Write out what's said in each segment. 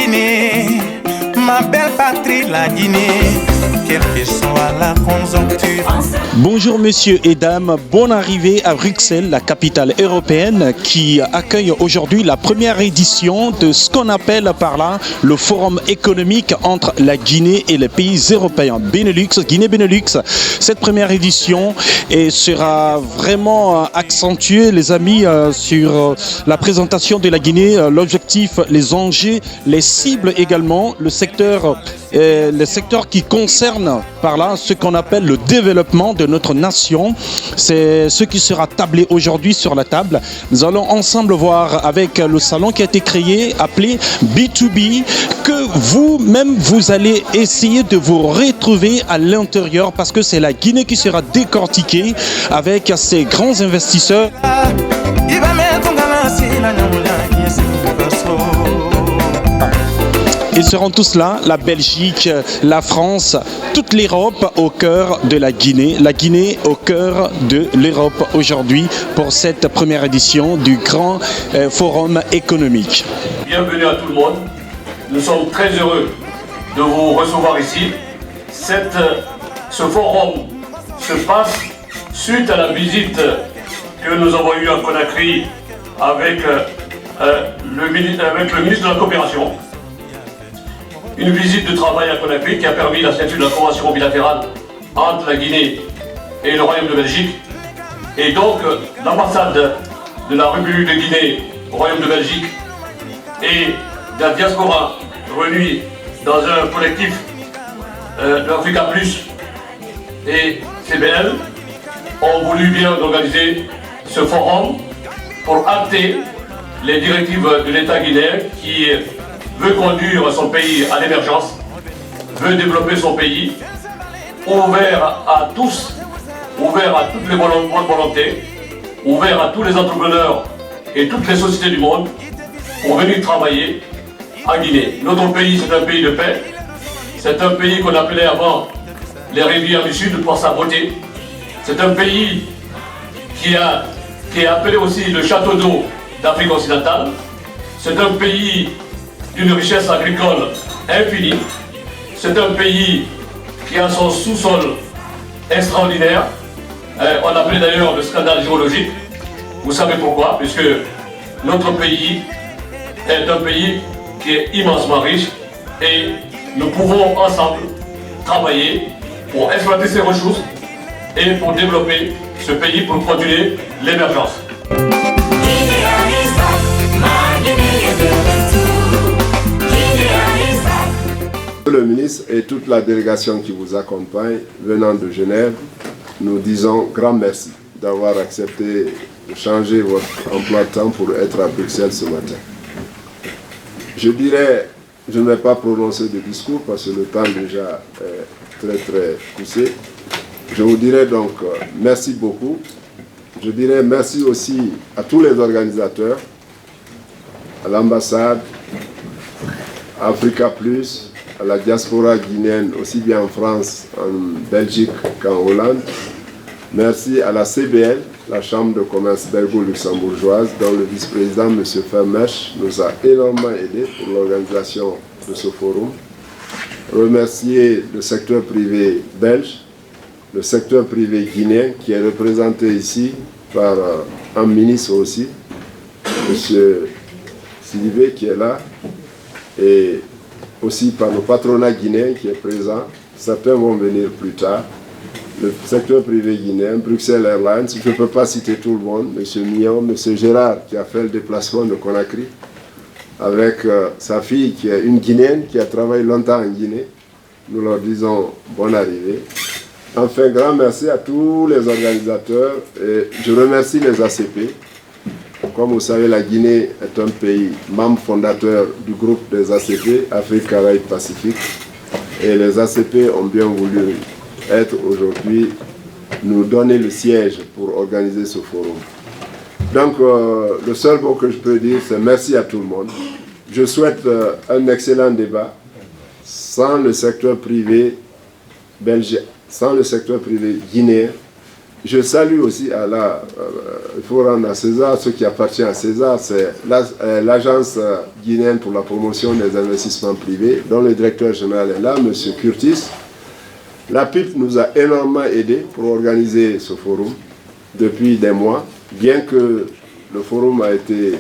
Guinée, ma belle patrie, la Guinée, quelle que soit la conjoncture. Bonjour messieurs et dames, bonne arrivée à Bruxelles, la capitale européenne qui accueille aujourd'hui la première édition de ce qu'on appelle par là le forum économique entre la Guinée et les pays européens, Benelux, Guinée-Benelux. Cette première édition sera vraiment accentuée, les amis, sur la présentation de la Guinée, l'objectif, les enjeux, les cibles également, le secteur qui concerne par là ce qu'on appelle le développement de notre nation. C'est ce qui sera tablé aujourd'hui sur la table. Nous allons ensemble voir avec le salon qui a été créé, appelé B2B, que vous-même vous allez essayer de vous retrouver à l'intérieur parce que c'est la Guinée qui sera décortiquée avec ses grands investisseurs. Ils seront tous là, la Belgique, la France, toute l'Europe au cœur de la Guinée au cœur de l'Europe aujourd'hui pour cette première édition du grand forum économique. Bienvenue à tout le monde, nous sommes très heureux de vous recevoir ici. Ce forum se passe suite à la visite que nous avons eue à Conakry avec le ministre de la Coopération. Une visite de travail à Conakry qui a permis la signature de la convention bilatérale entre la Guinée et le Royaume de Belgique. Et donc l'ambassade de la République de Guinée au Royaume de Belgique et de la diaspora réunie dans un collectif de Africa Plus et CBL ont voulu bien organiser ce forum pour acter les directives de l'État guinéen qui veut conduire son pays à l'émergence, veut développer son pays, ouvert à tous, ouvert à toutes les bonnes volontés, ouvert à tous les entrepreneurs et toutes les sociétés du monde pour venir travailler en Guinée. Notre pays, c'est un pays de paix, c'est un pays qu'on appelait avant les rivières du Sud pour sa beauté, c'est un pays qui est appelé aussi le château d'eau d'Afrique occidentale, c'est un pays d'une richesse agricole infinie. C'est un pays qui a son sous-sol extraordinaire. On appelait d'ailleurs le scandale géologique. Vous savez pourquoi? Puisque notre pays est un pays qui est immensement riche et nous pouvons ensemble travailler pour exploiter ses ressources et pour développer ce pays pour continuer l'émergence. Le ministre et toute la délégation qui vous accompagne venant de Genève, nous disons grand merci d'avoir accepté de changer votre emploi de temps pour être à Bruxelles ce matin. Je dirais, je ne vais pas prononcer de discours parce que le temps déjà est très poussé. Je vous dirais donc merci beaucoup. Je dirais merci aussi à tous les organisateurs, à l'ambassade, à Africa Plus, à la diaspora guinéenne, aussi bien en France, en Belgique qu'en Hollande. Merci à la CBL, la Chambre de commerce belgo-luxembourgeoise, dont le vice-président, M. Fermech, nous a énormément aidé pour l'organisation de ce forum. Remercier le secteur privé belge, le secteur privé guinéen, qui est représenté ici par un ministre aussi, M. Sidibé, qui est là, et aussi par le patronat guinéen qui est présent. Certains vont venir plus tard. Le secteur privé guinéen, Bruxelles Airlines, je ne peux pas citer tout le monde, M. Millon, M. Gérard qui a fait le déplacement de Conakry avec sa fille qui est une Guinéenne qui a travaillé longtemps en Guinée. Nous leur disons bonne arrivée. Enfin, grand merci à tous les organisateurs et je remercie les ACP. Comme vous savez, la Guinée est un pays membre fondateur du groupe des ACP, Afrique, Caraïbes, Pacifique. Et les ACP ont bien voulu être aujourd'hui, nous donner le siège pour organiser ce forum. Donc, le seul mot que je peux dire, c'est merci à tout le monde. Je souhaite un excellent débat. Sans le secteur privé belge, sans le secteur privé guinéen, je salue aussi, il faut rendre à César ce qui appartient à César, c'est l'agence guinéenne pour la promotion des investissements privés, dont le directeur général est là, M. Curtis. La PIP nous a énormément aidé pour organiser ce forum depuis des mois, bien que le forum a été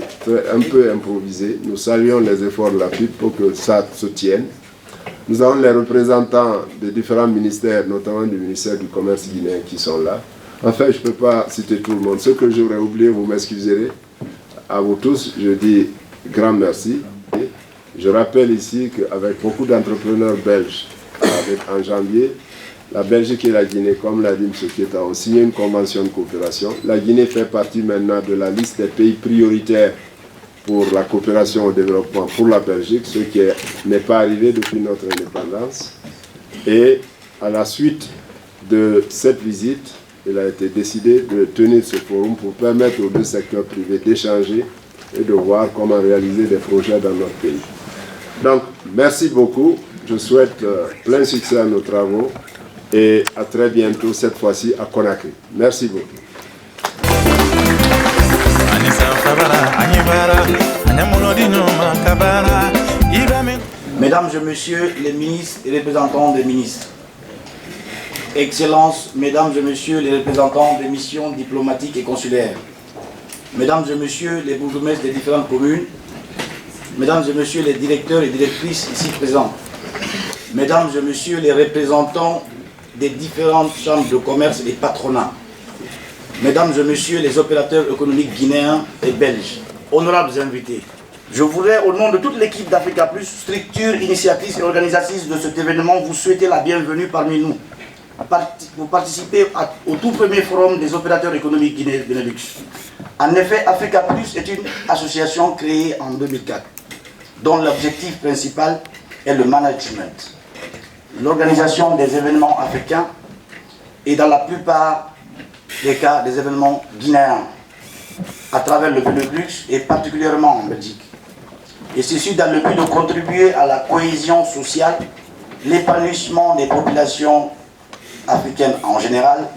un peu improvisé. Nous saluons les efforts de la PIP pour que ça se tienne. Nous avons les représentants des différents ministères, notamment du ministère du Commerce guinéen qui sont là. Enfin, je ne peux pas citer tout le monde. Ce que j'aurais oublié, vous m'excuserez. À vous tous, je dis grand merci. Je rappelle ici qu'avec beaucoup d'entrepreneurs belges, en janvier, la Belgique et la Guinée, comme l'a dit M. Keita, ont signé une convention de coopération. La Guinée fait partie maintenant de la liste des pays prioritaires pour la coopération au développement pour la Belgique, ce qui n'est pas arrivé depuis notre indépendance. Et à la suite de cette visite, il a été décidé de tenir ce forum pour permettre aux deux secteurs privés d'échanger et de voir comment réaliser des projets dans notre pays. Donc, merci beaucoup. Je souhaite plein succès à nos travaux et à très bientôt, cette fois-ci à Conakry. Merci beaucoup. Mesdames et messieurs les ministres et représentants des ministres, Excellences, mesdames et messieurs les représentants des missions diplomatiques et consulaires, mesdames et messieurs les bourgmestres des différentes communes, mesdames et messieurs les directeurs et directrices ici présents, mesdames et messieurs les représentants des différentes chambres de commerce et patronats, mesdames et messieurs les opérateurs économiques guinéens et belges, honorables invités, je voudrais, au nom de toute l'équipe d'Africa Plus, structure, initiatrice et organisatrice de cet événement, vous souhaiter la bienvenue parmi nous. Vous participez au tout premier forum des opérateurs économiques guinéens Benelux. En effet, Africa Plus est une association créée en 2004, dont l'objectif principal est le management, l'organisation des événements africains et dans la plupart des cas des événements guinéens à travers le Benelux et particulièrement en Belgique. Et ceci dans le but de contribuer à la cohésion sociale, l'épanouissement des populations africaines en général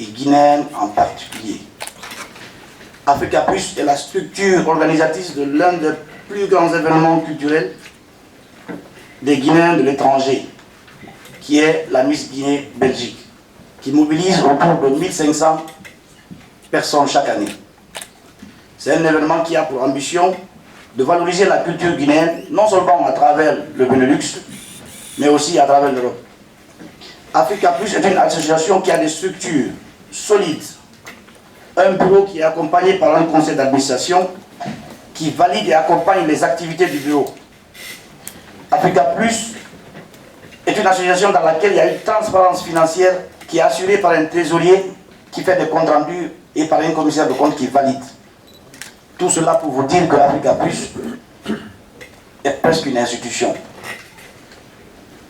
et guinéennes en particulier. Africa Plus est la structure organisatrice de l'un des plus grands événements culturels des Guinéens de l'étranger, qui est la Miss Guinée Belgique, qui mobilise autour de 1500 personnes chaque année. C'est un événement qui a pour ambition de valoriser la culture guinéenne, non seulement à travers le Benelux, mais aussi à travers l'Europe. Africa Plus est une association qui a des structures solides, un bureau qui est accompagné par un conseil d'administration qui valide et accompagne les activités du bureau. Africa Plus est une association dans laquelle il y a une transparence financière qui est assurée par un trésorier qui fait des comptes rendus et par un commissaire de compte qui valide. Tout cela pour vous dire que Africa Plus est presque une institution.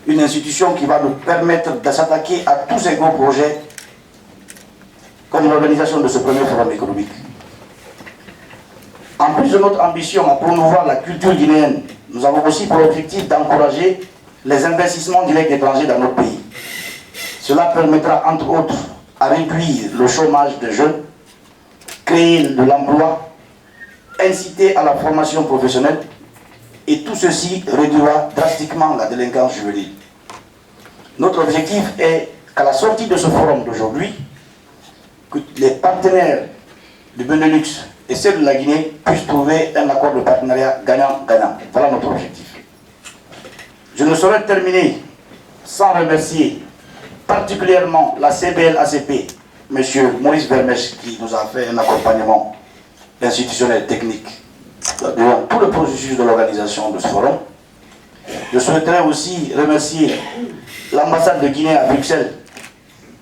Une institution qui va nous permettre de s'attaquer à tous ces gros projets comme l'organisation de ce premier forum économique. En plus de notre ambition à promouvoir la culture guinéenne, nous avons aussi pour objectif d'encourager les investissements directs étrangers dans notre pays. Cela permettra entre autres à réduire le chômage des jeunes, créer de l'emploi, inciter à la formation professionnelle, et tout ceci réduira drastiquement la délinquance juvénile. Notre objectif est qu'à la sortie de ce forum d'aujourd'hui, que les partenaires du Benelux et ceux de la Guinée puissent trouver un accord de partenariat gagnant-gagnant. Voilà notre objectif. Je ne saurais terminer sans remercier particulièrement la CBL-ACP, M. Maurice Vermèche, qui nous a fait un accompagnement institutionnel technique durant tout le processus de l'organisation de ce forum. Je souhaiterais aussi remercier l'ambassade de Guinée à Bruxelles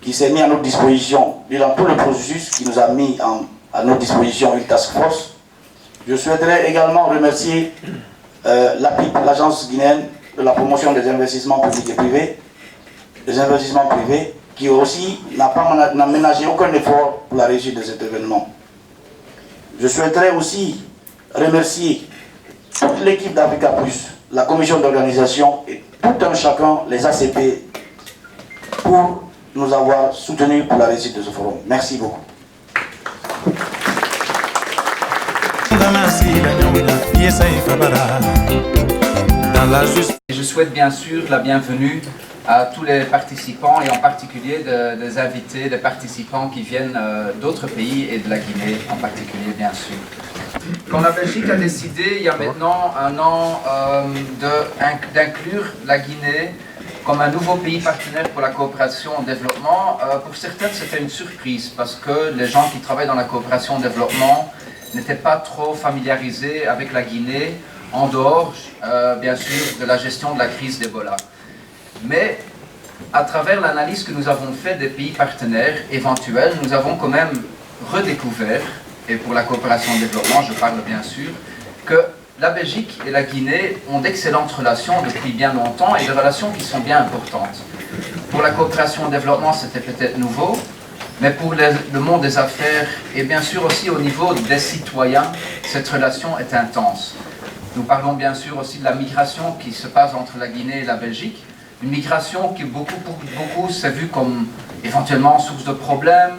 qui s'est mis à notre disposition durant tout le processus, qui nous a mis à notre disposition une task force. Je souhaiterais également remercier l'APIP, l'agence guinéenne de la promotion des investissements publics et privés, qui aussi n'a ménagé aucun effort pour la réussite de cet événement. Je souhaiterais aussi remercier toute l'équipe d'Africa Plus, la commission d'organisation et tout un chacun, les ACP, pour nous avoir soutenus pour la réussite de ce forum. Merci beaucoup. Je souhaite bien sûr la bienvenue à tous les participants et en particulier des invités, des participants qui viennent d'autres pays et de la Guinée en particulier bien sûr. Quand la Belgique a décidé il y a maintenant un an d'inclure la Guinée comme un nouveau pays partenaire pour la coopération au développement, pour certains c'était une surprise parce que les gens qui travaillent dans la coopération au développement n'étaient pas trop familiarisés avec la Guinée en dehors bien sûr de la gestion de la crise d'Ebola. Mais à travers l'analyse que nous avons faite des pays partenaires éventuels, nous avons quand même redécouvert, et pour la coopération au développement je parle bien sûr, que la Belgique et la Guinée ont d'excellentes relations depuis bien longtemps et des relations qui sont bien importantes. Pour la coopération au développement c'était peut-être nouveau, mais pour le monde des affaires et bien sûr aussi au niveau des citoyens, cette relation est intense. Nous parlons bien sûr aussi de la migration qui se passe entre la Guinée et la Belgique. Une migration qui pour beaucoup s'est vue comme éventuellement source de problèmes,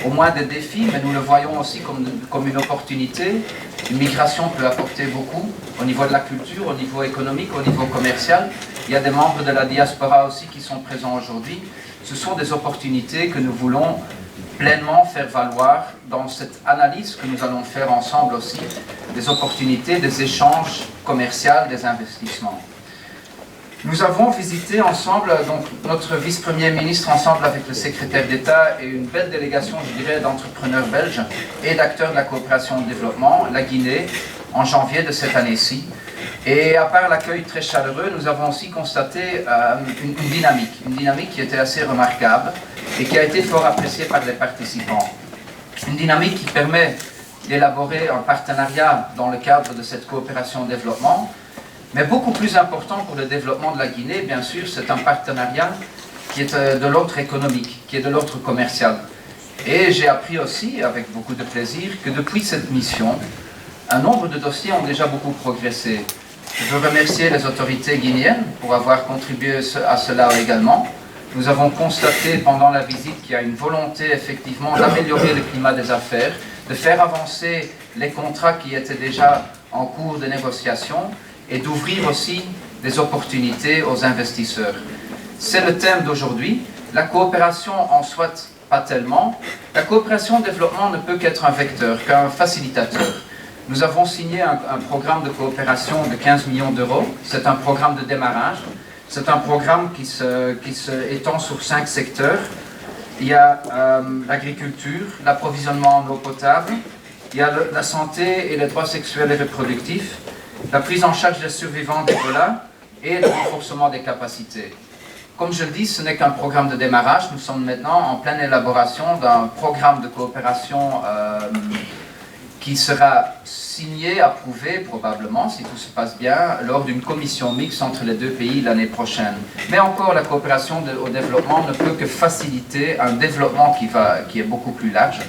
au moins des défis, mais nous le voyons aussi comme une opportunité. Une migration peut apporter beaucoup au niveau de la culture, au niveau économique, au niveau commercial. Il y a des membres de la diaspora aussi qui sont présents aujourd'hui. Ce sont des opportunités que nous voulons pleinement faire valoir dans cette analyse que nous allons faire ensemble aussi, des opportunités, des échanges commerciaux, des investissements. Nous avons visité ensemble, donc notre vice-premier ministre ensemble avec le secrétaire d'État et une belle délégation, je dirais, d'entrepreneurs belges et d'acteurs de la coopération au développement, la Guinée, en janvier de cette année-ci. Et à part l'accueil très chaleureux, nous avons aussi constaté une dynamique qui était assez remarquable et qui a été fort appréciée par les participants. Une dynamique qui permet d'élaborer un partenariat dans le cadre de cette coopération au développement. Mais beaucoup plus important pour le développement de la Guinée, bien sûr, c'est un partenariat qui est de l'ordre économique, qui est de l'ordre commercial. Et j'ai appris aussi, avec beaucoup de plaisir, que depuis cette mission, un nombre de dossiers ont déjà beaucoup progressé. Je veux remercier les autorités guinéennes pour avoir contribué à cela également. Nous avons constaté pendant la visite qu'il y a une volonté effectivement d'améliorer le climat des affaires, de faire avancer les contrats qui étaient déjà en cours de négociation, et d'ouvrir aussi des opportunités aux investisseurs. C'est le thème d'aujourd'hui. La coopération en soit pas tellement. La coopération au développement ne peut qu'être un vecteur, qu'un facilitateur. Nous avons signé un programme de coopération de 15 millions d'euros. C'est un programme de démarrage. C'est un programme qui se étend sur 5 secteurs. Il y a l'agriculture, l'approvisionnement en eau potable, il y a la santé et les droits sexuels et reproductifs, la prise en charge des survivants d'Ebola et le renforcement des capacités. Comme je le dis, ce n'est qu'un programme de démarrage. Nous sommes maintenant en pleine élaboration d'un programme de coopération qui sera signé, approuvé probablement, si tout se passe bien, lors d'une commission mixte entre les deux pays l'année prochaine. Mais encore, la coopération au développement ne peut que faciliter un développement qui est beaucoup plus large.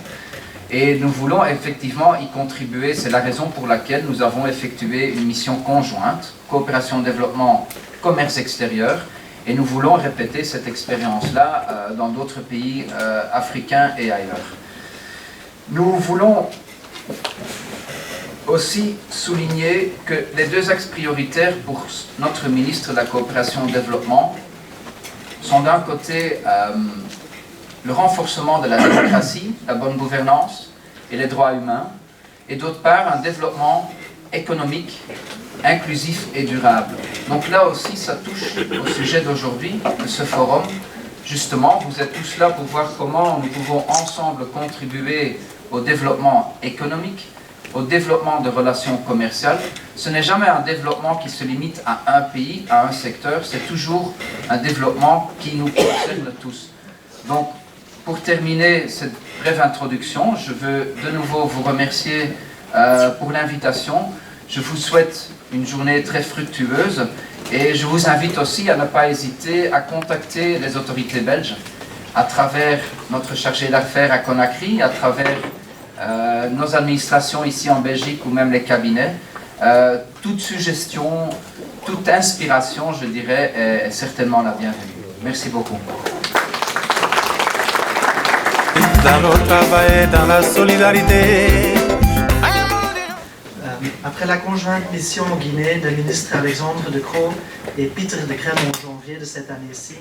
Et nous voulons effectivement y contribuer. C'est la raison pour laquelle nous avons effectué une mission conjointe, coopération, développement, commerce extérieur, et nous voulons répéter cette expérience-là dans d'autres pays africains et ailleurs. Nous voulons aussi souligner que les 2 axes prioritaires pour notre ministre de la coopération au développement sont d'un côté le renforcement de la démocratie, la bonne gouvernance et les droits humains, et d'autre part un développement économique, inclusif et durable. Donc là aussi, ça touche au sujet d'aujourd'hui, de ce forum. Justement, vous êtes tous là pour voir comment nous pouvons ensemble contribuer au développement économique, au développement de relations commerciales. Ce n'est jamais un développement qui se limite à un pays, à un secteur, c'est toujours un développement qui nous concerne tous. Donc, pour terminer cette brève introduction, je veux de nouveau vous remercier pour l'invitation. Je vous souhaite une journée très fructueuse et je vous invite aussi à ne pas hésiter à contacter les autorités belges à travers notre chargé d'affaires à Conakry, à travers nos administrations ici en Belgique ou même les cabinets. Toute suggestion, toute inspiration, je dirais, est certainement la bienvenue. Merci beaucoup. dans le travail et dans la solidarité. Après la conjointe mission en Guinée des ministres Alexandre De Croo et Peter De Crème en janvier de cette année-ci,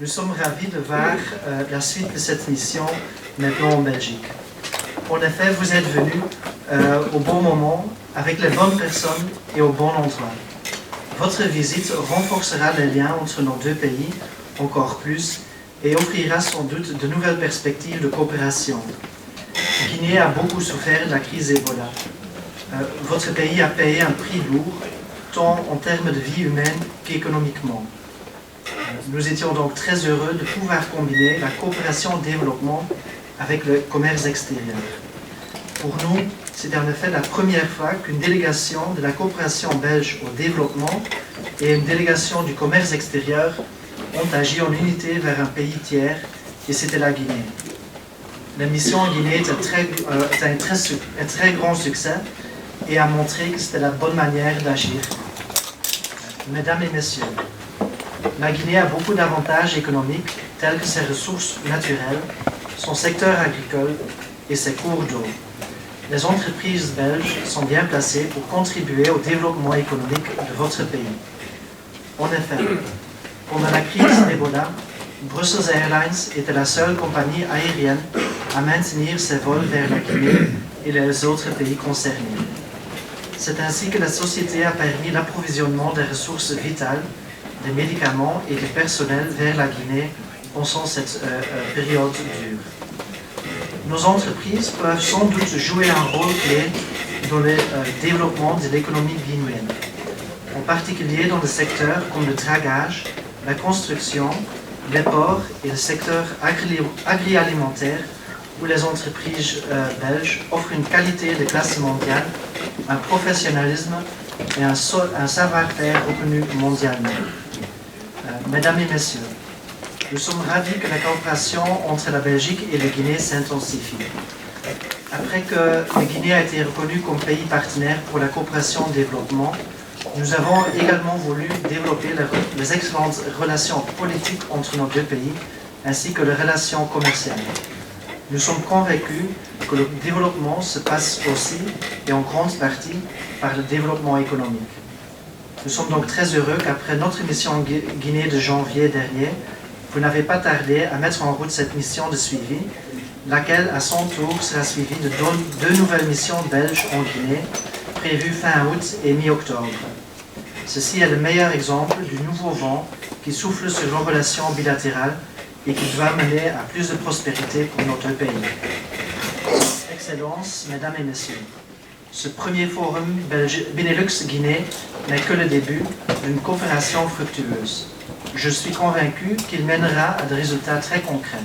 nous sommes ravis de voir la suite de cette mission maintenant en Belgique. En effet, vous êtes venus au bon moment, avec les bonnes personnes et au bon endroit. Votre visite renforcera les liens entre nos deux pays encore plus et offrira sans doute de nouvelles perspectives de coopération. Guinée a beaucoup souffert de la crise Ebola. Votre pays a payé un prix lourd, tant en termes de vie humaine qu'économiquement. Nous étions donc très heureux de pouvoir combiner la coopération au développement avec le commerce extérieur. Pour nous, c'est en effet la première fois qu'une délégation de la coopération belge au développement et une délégation du commerce extérieur ont agi en unité vers un pays tiers, et c'était la Guinée. La mission en Guinée est un très grand succès et a montré que c'était la bonne manière d'agir. Mesdames et messieurs, la Guinée a beaucoup d'avantages économiques tels que ses ressources naturelles, son secteur agricole et ses cours d'eau. Les entreprises belges sont bien placées pour contribuer au développement économique de votre pays. En effet, pendant la crise d'Ebola, Brussels Airlines était la seule compagnie aérienne à maintenir ses vols vers la Guinée et les autres pays concernés. C'est ainsi que la société a permis l'approvisionnement des ressources vitales, des médicaments et du personnel vers la Guinée pendant cette période dure. Nos entreprises peuvent sans doute jouer un rôle clé dans le développement de l'économie guinéenne, en particulier dans des secteurs comme le dragage, la construction, les ports et le secteur agroalimentaire, où les entreprises belges offrent une qualité de classe mondiale, un professionnalisme et un savoir-faire reconnu mondialement. Mesdames et messieurs, nous sommes ravis que la coopération entre la Belgique et la Guinée s'intensifie. Après que la Guinée a été reconnue comme pays partenaire pour la coopération au développement, nous avons également voulu développer les excellentes relations politiques entre nos deux pays, ainsi que les relations commerciales. Nous sommes convaincus que le développement se passe aussi, et en grande partie, par le développement économique. Nous sommes donc très heureux qu'après notre mission en Guinée de janvier dernier, vous n'avez pas tardé à mettre en route cette mission de suivi, laquelle à son tour sera suivie de deux nouvelles missions belges en Guinée, prévues fin août et mi-octobre. Ceci est le meilleur exemple du nouveau vent qui souffle sur nos relations bilatérales et qui doit mener à plus de prospérité pour notre pays. Excellences, Mesdames et Messieurs, ce premier forum Benelux-Guinée n'est que le début d'une coopération fructueuse. Je suis convaincu qu'il mènera à des résultats très concrets.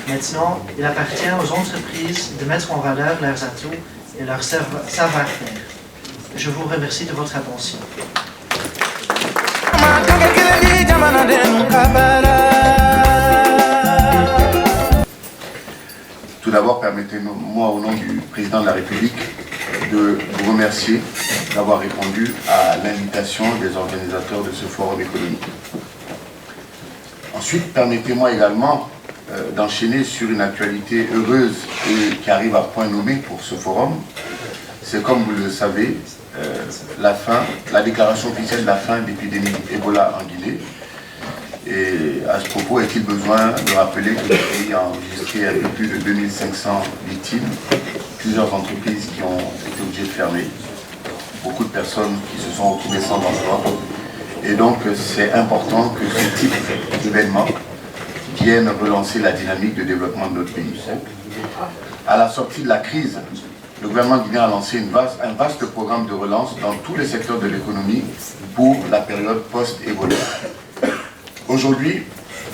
Maintenant, il appartient aux entreprises de mettre en valeur leurs atouts et leur savoir-faire. Je vous remercie de votre attention. Tout d'abord, permettez-moi au nom du président de la République de vous remercier d'avoir répondu à l'invitation des organisateurs de ce forum économique. Ensuite, permettez-moi également d'enchaîner sur une actualité heureuse et qui arrive à point nommé pour ce forum. C'est comme vous le savez, la déclaration officielle de la fin de l'épidémie Ebola en Guinée. Et à ce propos, est-il besoin de rappeler que le pays a enregistré un peu plus de 2500 victimes, plusieurs entreprises qui ont été obligées de fermer, beaucoup de personnes qui se sont retrouvées sans emploi. Et donc, c'est important que ce type d'événement vienne relancer la dynamique de développement de notre pays. À la sortie de la crise, le gouvernement guinéen a lancé un vaste programme de relance dans tous les secteurs de l'économie pour la période post-Ebola. Aujourd'hui,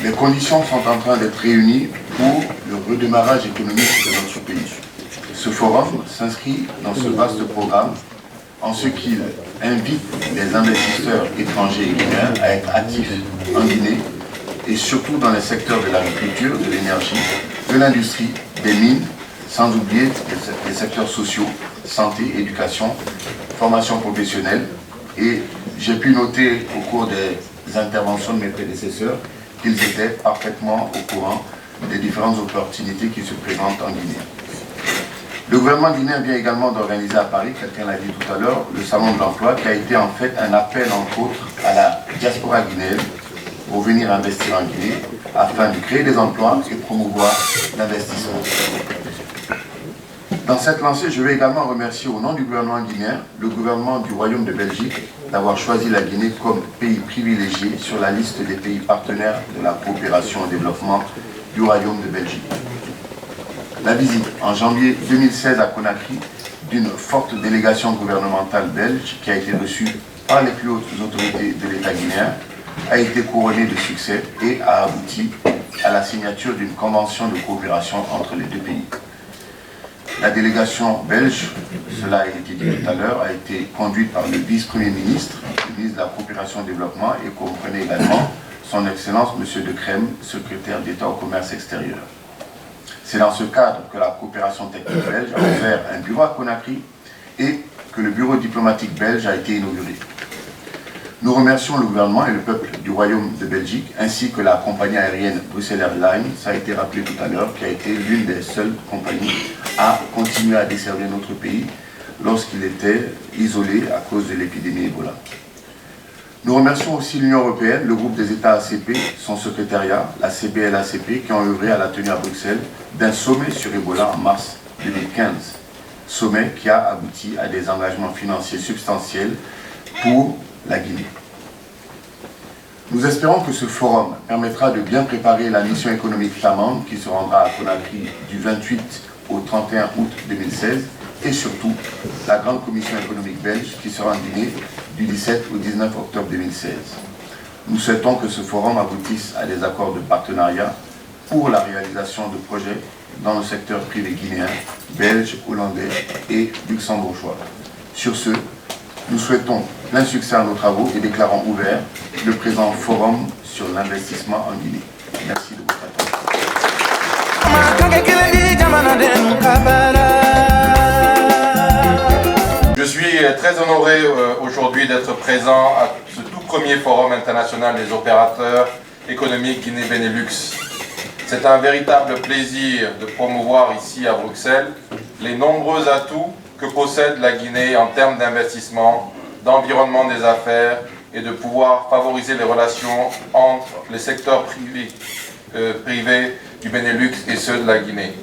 les conditions sont en train d'être réunies pour le redémarrage économique de notre pays. Ce forum s'inscrit dans ce vaste programme en ce qu'il invite les investisseurs étrangers et guinéens à être actifs en Guinée et surtout dans les secteurs de l'agriculture, de l'énergie, de l'industrie, des mines, sans oublier les secteurs sociaux, santé, éducation, formation professionnelle. Et j'ai pu noter au cours des interventions de mes prédécesseurs qu'ils étaient parfaitement au courant des différentes opportunités qui se présentent en Guinée. Le gouvernement guinéen vient également d'organiser à Paris, quelqu'un l'a dit tout à l'heure, le Salon de l'Emploi, qui a été en fait un appel, entre autres, à la diaspora guinéenne pour venir investir en Guinée, afin de créer des emplois et promouvoir l'investissement. Dans cette lancée, je vais également remercier au nom du gouvernement guinéen, le gouvernement du Royaume de Belgique, d'avoir choisi la Guinée comme pays privilégié sur la liste des pays partenaires de la coopération et développement du Royaume de Belgique. La visite en janvier 2016 à Conakry d'une forte délégation gouvernementale belge qui a été reçue par les plus hautes autorités de l'État guinéen a été couronnée de succès et a abouti à la signature d'une convention de coopération entre les deux pays. La délégation belge, cela a été dit tout à l'heure, a été conduite par le vice-premier ministre, le ministre de la coopération et développement, et comprenait également son Excellence M. De Crème, secrétaire d'État au commerce extérieur. C'est dans ce cadre que la coopération technique belge a ouvert un bureau à Conakry et que le bureau diplomatique belge a été inauguré. Nous remercions le gouvernement et le peuple du Royaume de Belgique, ainsi que la compagnie aérienne Bruxelles Airlines, ça a été rappelé tout à l'heure, qui a été l'une des seules compagnies à continuer à desservir notre pays lorsqu'il était isolé à cause de l'épidémie Ebola. Nous remercions aussi l'Union européenne, le groupe des États ACP, son secrétariat, la CBL-ACP, qui ont œuvré à la tenue à Bruxelles d'un sommet sur Ebola en mars 2015. Sommet qui a abouti à des engagements financiers substantiels pour la Guinée. Nous espérons que ce forum permettra de bien préparer la mission économique flamande qui se rendra à Conakry du 28 au 31 août 2016 et surtout la grande commission économique belge qui sera en Guinée du 17 au 19 octobre 2016. Nous souhaitons que ce forum aboutisse à des accords de partenariat pour la réalisation de projets dans le secteur privé guinéen, belge, hollandais et luxembourgeois. Sur ce, nous souhaitons plein succès à nos travaux et déclarons ouvert le présent forum sur l'investissement en Guinée. Merci de votre attention. Je suis très honoré aujourd'hui d'être présent à ce tout premier forum international des opérateurs économiques Guinée-Benelux. C'est un véritable plaisir de promouvoir ici à Bruxelles les nombreux atouts que possède la Guinée en termes d'investissement, d'environnement des affaires et de pouvoir favoriser les relations entre les secteurs privés du Benelux et ceux de la Guinée.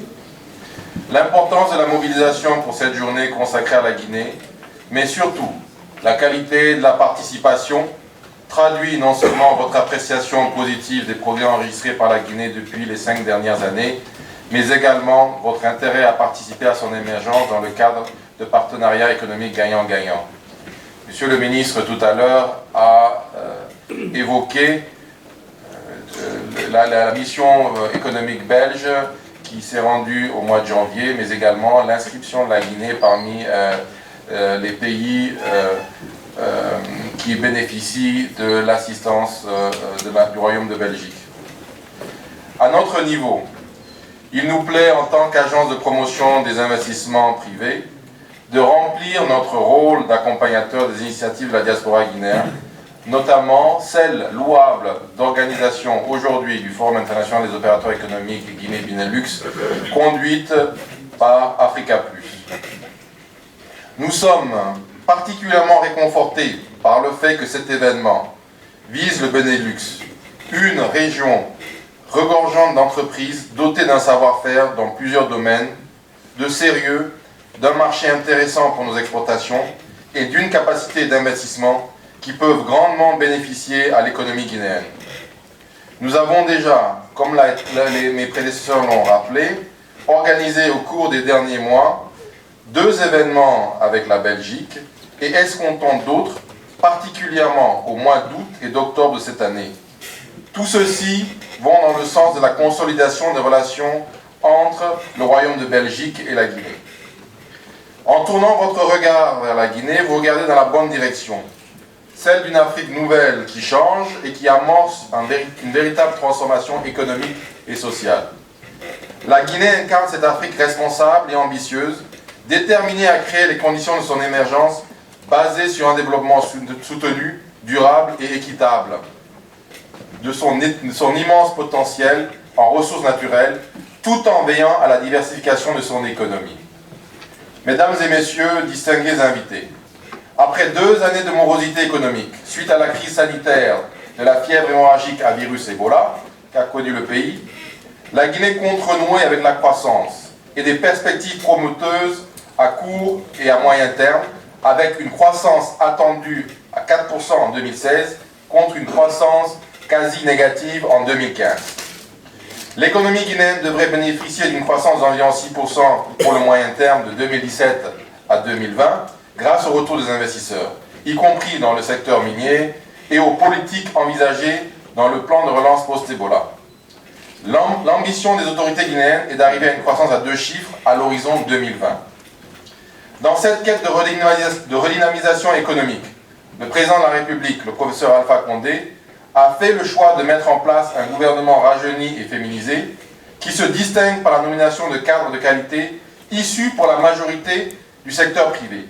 L'importance de la mobilisation pour cette journée consacrée à la Guinée, mais surtout la qualité de la participation, traduit non seulement votre appréciation positive des progrès enregistrés par la Guinée depuis les 5 dernières années, mais également votre intérêt à participer à son émergence dans le cadre de partenariats économiques gagnant-gagnant. Monsieur le ministre, tout à l'heure, a évoqué la mission économique belge qui s'est rendue au mois de janvier, mais également l'inscription de la Guinée parmi les pays qui bénéficient de l'assistance du Royaume de Belgique. À notre niveau, il nous plaît, en tant qu'agence de promotion des investissements privés, de remplir notre rôle d'accompagnateur des initiatives de la diaspora guinéenne, notamment celle louable d'organisation aujourd'hui du Forum international des opérateurs économiques Guinée-Benelux, conduite par Africa+. Nous sommes particulièrement réconfortés par le fait que cet événement vise le Benelux, une région regorgeante d'entreprises dotées d'un savoir-faire dans plusieurs domaines, de sérieux, d'un marché intéressant pour nos exportations et d'une capacité d'investissement qui peuvent grandement bénéficier à l'économie guinéenne. Nous avons déjà, comme mes prédécesseurs l'ont rappelé, organisé au cours des derniers mois 2 événements avec la Belgique et escomptons d'autres, particulièrement au mois d'août et d'octobre de cette année. Tout ceci vont dans le sens de la consolidation des relations entre le Royaume de Belgique et la Guinée. En tournant votre regard vers la Guinée, vous regardez dans la bonne direction, celle d'une Afrique nouvelle qui change et qui amorce une véritable transformation économique et sociale. La Guinée incarne cette Afrique responsable et ambitieuse, déterminée à créer les conditions de son émergence basées sur un développement soutenu, durable et équitable, de son immense potentiel en ressources naturelles, tout en veillant à la diversification de son économie. Mesdames et messieurs, distingués invités, après 2 années de morosité économique, suite à la crise sanitaire de la fièvre hémorragique à virus Ebola, qu'a connu le pays, la Guinée compte renouer avec la croissance et des perspectives prometteuses à court et à moyen terme, avec une croissance attendue à 4% en 2016 contre une croissance quasi négative en 2015. L'économie guinéenne devrait bénéficier d'une croissance d'environ 6% pour le moyen terme de 2017 à 2020 grâce au retour des investisseurs, y compris dans le secteur minier et aux politiques envisagées dans le plan de relance post-Ebola. L'ambition des autorités guinéennes est d'arriver à une croissance à 2 chiffres à l'horizon 2020. Dans cette quête de redynamisation économique, le président de la République, le professeur Alpha Condé, a fait le choix de mettre en place un gouvernement rajeuni et féminisé qui se distingue par la nomination de cadres de qualité issus pour la majorité du secteur privé,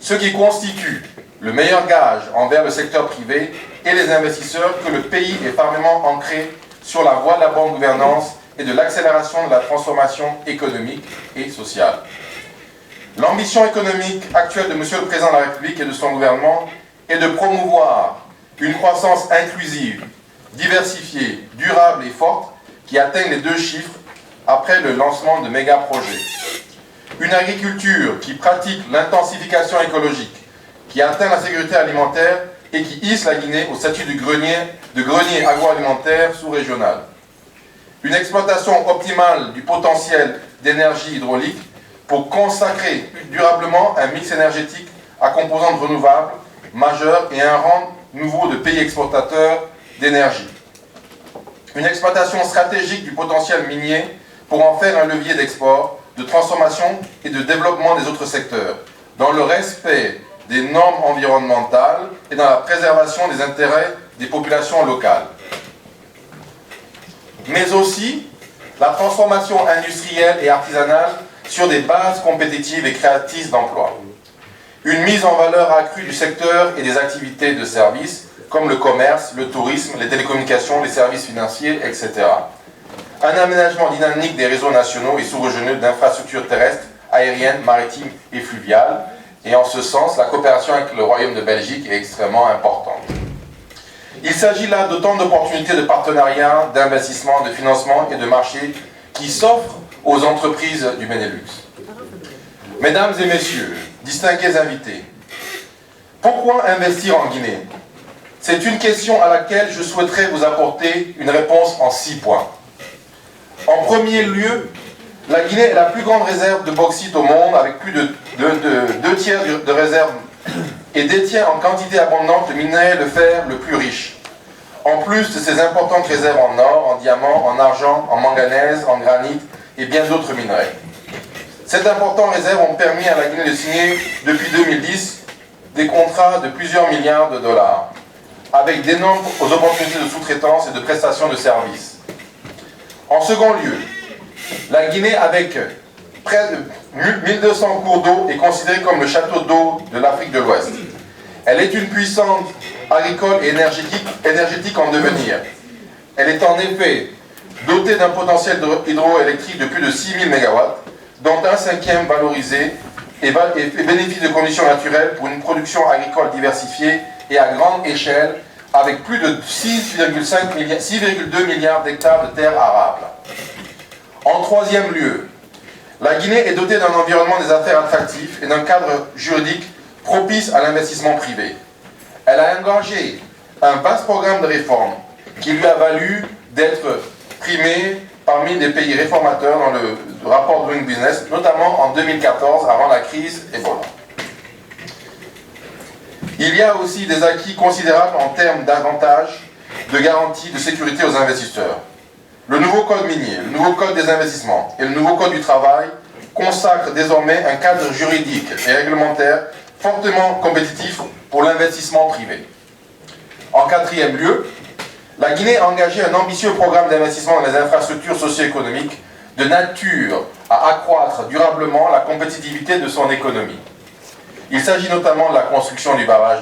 ce qui constitue le meilleur gage envers le secteur privé et les investisseurs que le pays est fermement ancré sur la voie de la bonne gouvernance et de l'accélération de la transformation économique et sociale. L'ambition économique actuelle de M. le Président de la République et de son gouvernement est de promouvoir une croissance inclusive, diversifiée, durable et forte qui atteigne les 2 chiffres après le lancement de méga-projets. Une agriculture qui pratique l'intensification écologique, qui atteint la sécurité alimentaire et qui hisse la Guinée au statut de grenier agroalimentaire sous-régional. Une exploitation optimale du potentiel d'énergie hydraulique pour consacrer durablement un mix énergétique à composantes renouvelables majeures et un rang nouveau de pays exportateurs d'énergie. Une exploitation stratégique du potentiel minier pour en faire un levier d'export, de transformation et de développement des autres secteurs, dans le respect des normes environnementales et dans la préservation des intérêts des populations locales. Mais aussi la transformation industrielle et artisanale sur des bases compétitives et créatrices d'emplois. Une mise en valeur accrue du secteur et des activités de services, comme le commerce, le tourisme, les télécommunications, les services financiers, etc. Un aménagement dynamique des réseaux nationaux et sous-régionaux d'infrastructures terrestres, aériennes, maritimes et fluviales. Et en ce sens, la coopération avec le Royaume de Belgique est extrêmement importante. Il s'agit là d'autant d'opportunités de partenariat, d'investissement, de financement et de marché qui s'offrent aux entreprises du Benelux. Mesdames et messieurs, distingués invités, pourquoi investir en Guinée? C'est une question à laquelle je souhaiterais vous apporter une réponse en 6 points. En premier lieu, la Guinée est la plus grande réserve de bauxite au monde, avec plus de 2 tiers de réserve, et détient en quantité abondante le minerai, le fer, le plus riche. En plus de ses importantes réserves en or, en diamant, en argent, en manganèse, en granit et bien d'autres minerais. Ces importantes réserves ont permis à la Guinée de signer, depuis 2010, des contrats de plusieurs milliards de dollars, avec d'énormes opportunités de sous-traitance et de prestations de services. En second lieu, la Guinée, avec près de 1200 cours d'eau, est considérée comme le château d'eau de l'Afrique de l'Ouest. Elle est une puissance agricole et énergétique en devenir. Elle est en effet dotée d'un potentiel hydroélectrique de plus de 6000 MW, dont un 5e valorisé et bénéficie de conditions naturelles pour une production agricole diversifiée et à grande échelle, avec plus de 6,2 milliards d'hectares de terres arables. En troisième lieu, la Guinée est dotée d'un environnement des affaires attractif et d'un cadre juridique propice à l'investissement privé. Elle a engagé un vaste programme de réformes qui lui a valu d'être primée parmi les pays réformateurs dans le rapport Doing Business, notamment en 2014, avant la crise Ebola. Il y a aussi des acquis considérables en termes d'avantages, de garanties, de sécurité aux investisseurs. Le nouveau code minier, le nouveau code des investissements et le nouveau code du travail consacrent désormais un cadre juridique et réglementaire fortement compétitif pour l'investissement privé. En quatrième lieu, la Guinée a engagé un ambitieux programme d'investissement dans les infrastructures socio-économiques de nature à accroître durablement la compétitivité de son économie. Il s'agit notamment de la construction du barrage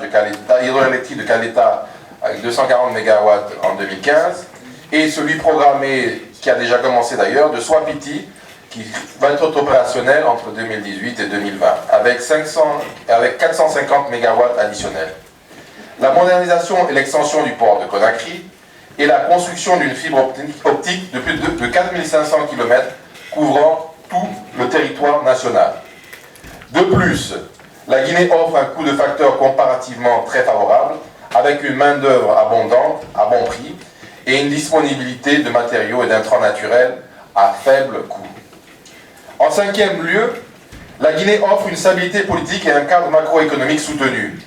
hydroélectrique de Caleta avec 240 MW en 2015 et celui programmé qui a déjà commencé d'ailleurs, de Swapiti, qui va être opérationnel entre 2018 et 2020, avec 450 MW additionnels. La modernisation et l'extension du port de Conakry et la construction d'une fibre optique de plus de 4500 km couvrant tout le territoire national. De plus, la Guinée offre un coût de facteur comparativement très favorable, avec une main-d'œuvre abondante, à bon prix, et une disponibilité de matériaux et d'intrants naturels à faible coût. En cinquième lieu, la Guinée offre une stabilité politique et un cadre macroéconomique soutenu.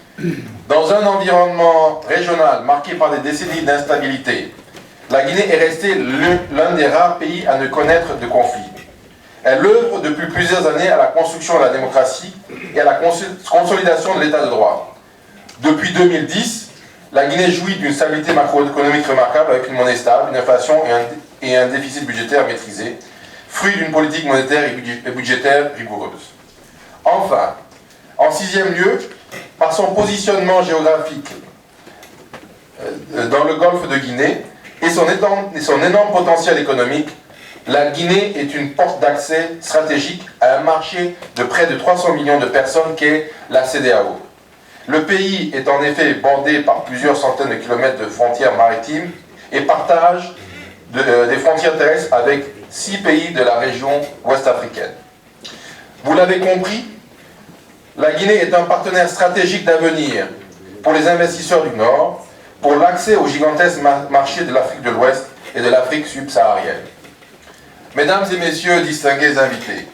Dans un environnement régional marqué par des décennies d'instabilité, la Guinée est restée l'un des rares pays à ne connaître de conflit. Elle œuvre depuis plusieurs années à la construction de la démocratie et à la consolidation de l'état de droit. Depuis 2010, la Guinée jouit d'une stabilité macroéconomique remarquable avec une monnaie stable, une inflation et un déficit budgétaire maîtrisé, fruit d'une politique monétaire et budgétaire rigoureuse. Enfin, en sixième lieu, par son positionnement géographique dans le golfe de Guinée et son énorme potentiel économique, la Guinée est une porte d'accès stratégique à un marché de près de 300 millions de personnes qu'est la CEDEAO. Le pays est en effet bordé par plusieurs centaines de kilomètres de frontières maritimes et partage des frontières terrestres avec 6 pays de la région ouest-africaine. Vous l'avez compris, la Guinée est un partenaire stratégique d'avenir pour les investisseurs du Nord, pour l'accès au gigantesque marché de l'Afrique de l'Ouest et de l'Afrique subsaharienne. Mesdames et messieurs, distingués invités,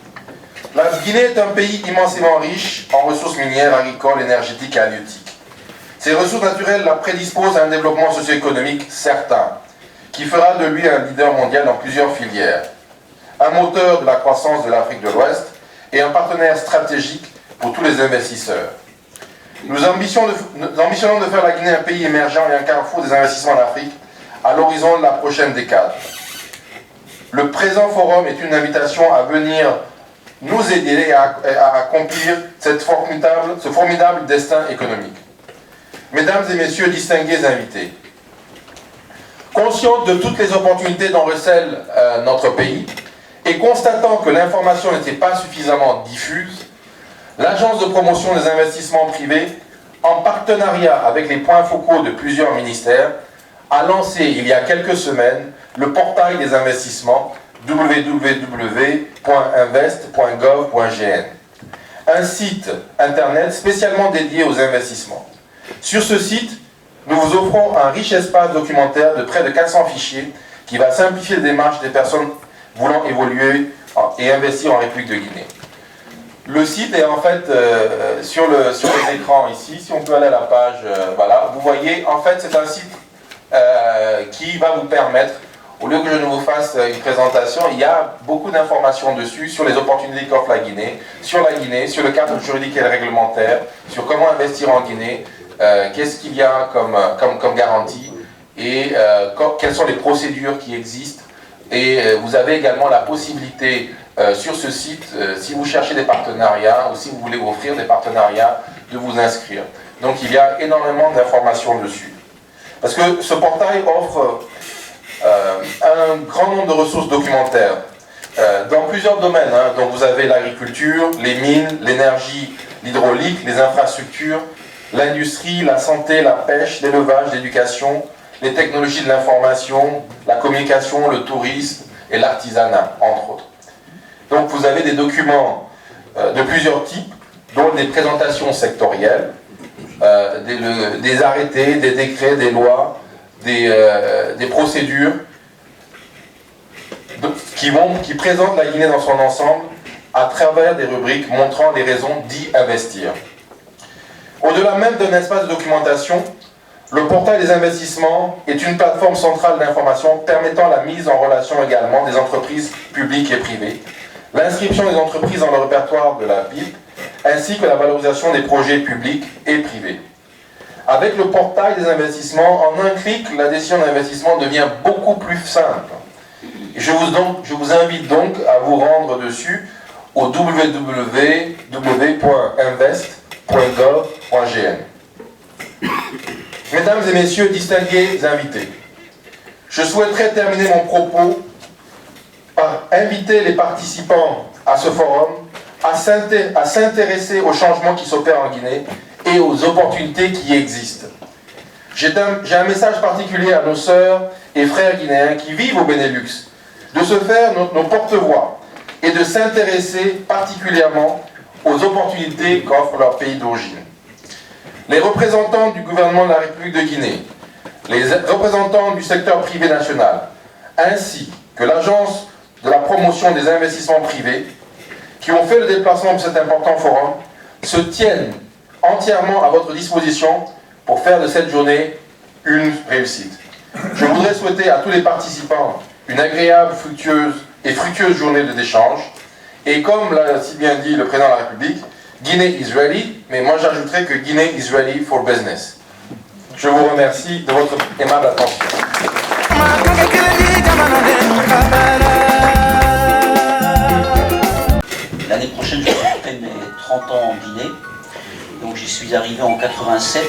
la Guinée est un pays immensément riche en ressources minières, agricoles, énergétiques et halieutiques. Ces ressources naturelles la prédisposent à un développement socio-économique certain, qui fera de lui un leader mondial dans plusieurs filières, un moteur de la croissance de l'Afrique de l'Ouest et un partenaire stratégique pour tous les investisseurs. Nous ambitionnons de faire la Guinée un pays émergent et un carrefour des investissements en Afrique à l'horizon de la prochaine décade. Le présent forum est une invitation à venir nous aider à accomplir ce formidable destin économique. Mesdames et messieurs, distingués invités, conscients de toutes les opportunités dont recèle notre pays et constatant que l'information n'était pas suffisamment diffuse, l'Agence de promotion des investissements privés, en partenariat avec les points focaux de plusieurs ministères, a lancé il y a quelques semaines le portail des investissements www.invest.gov.gn, un site internet spécialement dédié aux investissements. Sur ce site, nous vous offrons un riche espace documentaire de près de 400 fichiers qui va simplifier les démarches des personnes voulant évoluer et investir en République de Guinée. Le site est en fait sur les écrans ici. Si on peut aller à la page, voilà, vous voyez, en fait, c'est un site qui va vous permettre, au lieu que je ne vous fasse une présentation, il y a beaucoup d'informations dessus sur les opportunités qu'offre la Guinée, sur le cadre juridique et réglementaire, sur comment investir en Guinée, qu'est-ce qu'il y a comme garantie et quelles sont les procédures qui existent. Et vous avez également la possibilité sur ce site, si vous cherchez des partenariats ou si vous voulez offrir des partenariats, de vous inscrire. Donc il y a énormément d'informations dessus. Parce que ce portail offre un grand nombre de ressources documentaires dans plusieurs domaines. Donc vous avez l'agriculture, les mines, l'énergie, l'hydraulique, les infrastructures, l'industrie, la santé, la pêche, l'élevage, l'éducation, les technologies de l'information, la communication, le tourisme et l'artisanat, entre autres. Donc vous avez des documents de plusieurs types, dont des présentations sectorielles, des arrêtés, des décrets, des lois, des procédures qui présentent la Guinée dans son ensemble à travers des rubriques montrant les raisons d'y investir. Au-delà même d'un espace de documentation, le portail des investissements est une plateforme centrale d'information permettant la mise en relation également des entreprises publiques et privées, l'inscription des entreprises dans le répertoire de la BIP, ainsi que la valorisation des projets publics et privés. Avec le portail des investissements, en un clic, la décision d'investissement devient beaucoup plus simple. Et je vous invite donc à vous rendre dessus au www.invest.gov.gn. Mesdames et messieurs, distingués invités, je souhaiterais terminer mon propos inviter les participants à ce forum à s'intéresser aux changements qui s'opèrent en Guinée et aux opportunités qui existent. J'ai un message particulier à nos sœurs et frères guinéens qui vivent au Benelux, de se faire nos porte-voix et de s'intéresser particulièrement aux opportunités qu'offre leur pays d'origine. Les représentants du gouvernement de la République de Guinée, les représentants du secteur privé national, ainsi que l'Agence de la promotion des investissements privés, qui ont fait le déplacement pour cet important forum, se tiennent entièrement à votre disposition pour faire de cette journée une réussite. Je voudrais souhaiter à tous les participants une agréable, fructueuse journée d'échange. Et comme l'a si bien dit le président de la République, Guinée is ready, mais moi j'ajouterais que Guinée is ready for business. Je vous remercie de votre aimable attention. L'année prochaine, je fêterai mes 30 ans en Guinée. Donc j'y suis arrivé en 87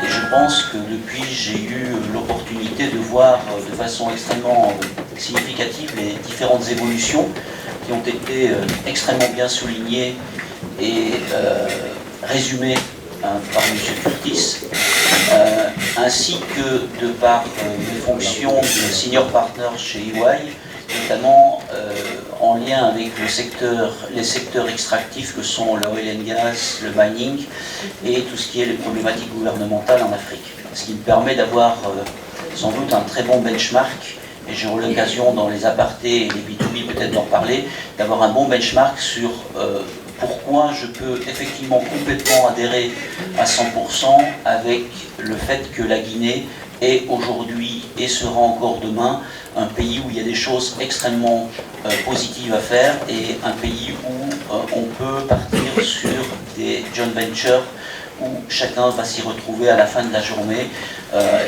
et je pense que depuis j'ai eu l'opportunité de voir de façon extrêmement significative les différentes évolutions qui ont été extrêmement bien soulignées et résumées par M. Curtis, ainsi que de par mes fonctions de senior partner chez EY, notamment en lien avec les secteurs extractifs que sont le oil and gas, le mining et tout ce qui est les problématiques gouvernementales en Afrique. Ce qui me permet d'avoir sans doute un très bon benchmark, et j'aurai l'occasion dans les apartés et les B2B peut-être d'en parler, d'avoir un bon benchmark sur pourquoi je peux effectivement complètement adhérer à 100% avec le fait que la Guinée est aujourd'hui et sera encore demain un pays où il y a des choses extrêmement positives à faire et un pays où on peut partir sur des joint ventures où chacun va s'y retrouver à la fin de la journée,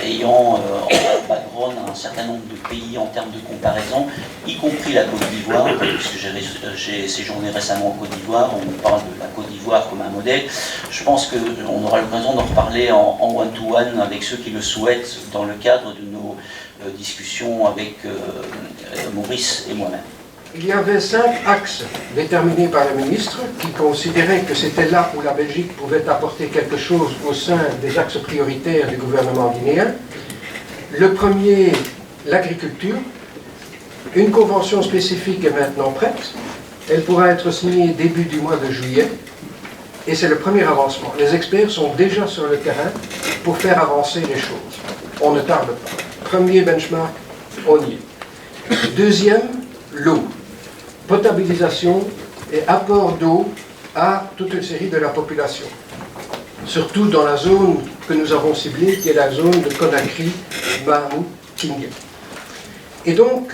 ayant en background un certain nombre de pays en termes de comparaison, y compris la Côte d'Ivoire, puisque j'ai séjourné récemment en Côte d'Ivoire, on parle de la Côte d'Ivoire comme un modèle. Je pense qu'on aura l'occasion d'en reparler en one-to-one avec ceux qui le souhaitent dans le cadre de nos discussions avec Maurice et moi-même. Il y avait 5 axes déterminés par le ministre qui considérait que c'était là où la Belgique pouvait apporter quelque chose au sein des axes prioritaires du gouvernement guinéen. Le premier, l'agriculture. Une convention spécifique est maintenant prête. Elle pourra être signée début du mois de juillet. Et c'est le premier avancement. Les experts sont déjà sur le terrain pour faire avancer les choses. On ne tarde pas. Premier benchmark, on y est. Deuxième, l'eau. Potabilisation et apport d'eau à toute une série de la population. Surtout dans la zone que nous avons ciblée, qui est la zone de Conakry, Mahmou, Kindia. Et donc,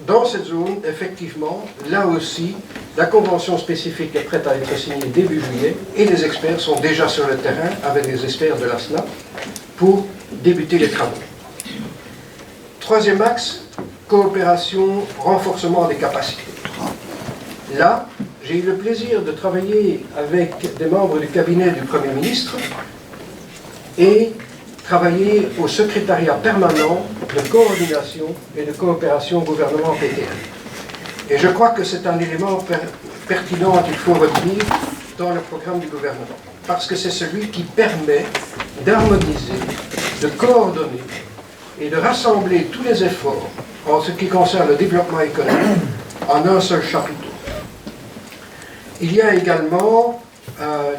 dans cette zone, effectivement, là aussi, la convention spécifique est prête à être signée début juillet et les experts sont déjà sur le terrain avec les experts de la SNAP pour débuter les travaux. Troisième axe, coopération, renforcement des capacités. Là, j'ai eu le plaisir de travailler avec des membres du cabinet du Premier ministre et travailler au secrétariat permanent de coordination et de coopération gouvernement PTN. Et je crois que c'est un élément pertinent qu'il faut retenir dans le programme du gouvernement, parce que c'est celui qui permet d'harmoniser, de coordonner et de rassembler tous les efforts en ce qui concerne le développement économique en un seul chapiteau. Il y a également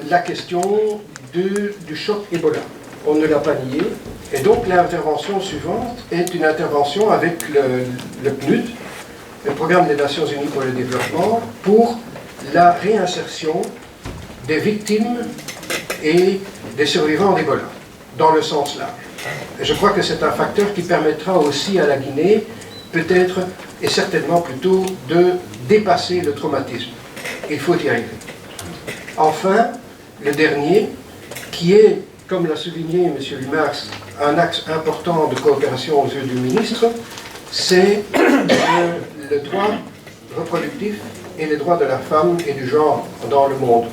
la question du choc Ebola. On ne l'a pas nié. Et donc l'intervention suivante est une intervention avec le PNUD, le Programme des Nations Unies pour le Développement, pour la réinsertion des victimes et des survivants d'Ebola, dans le sens large. Et je crois que c'est un facteur qui permettra aussi à la Guinée, peut-être et certainement plutôt, de dépasser le traumatisme. Il faut y arriver. Enfin, le dernier, qui est, comme l'a souligné M. Lumarx, un axe important de coopération aux yeux du ministre, c'est le droit reproductif et les droits de la femme et du genre dans le monde.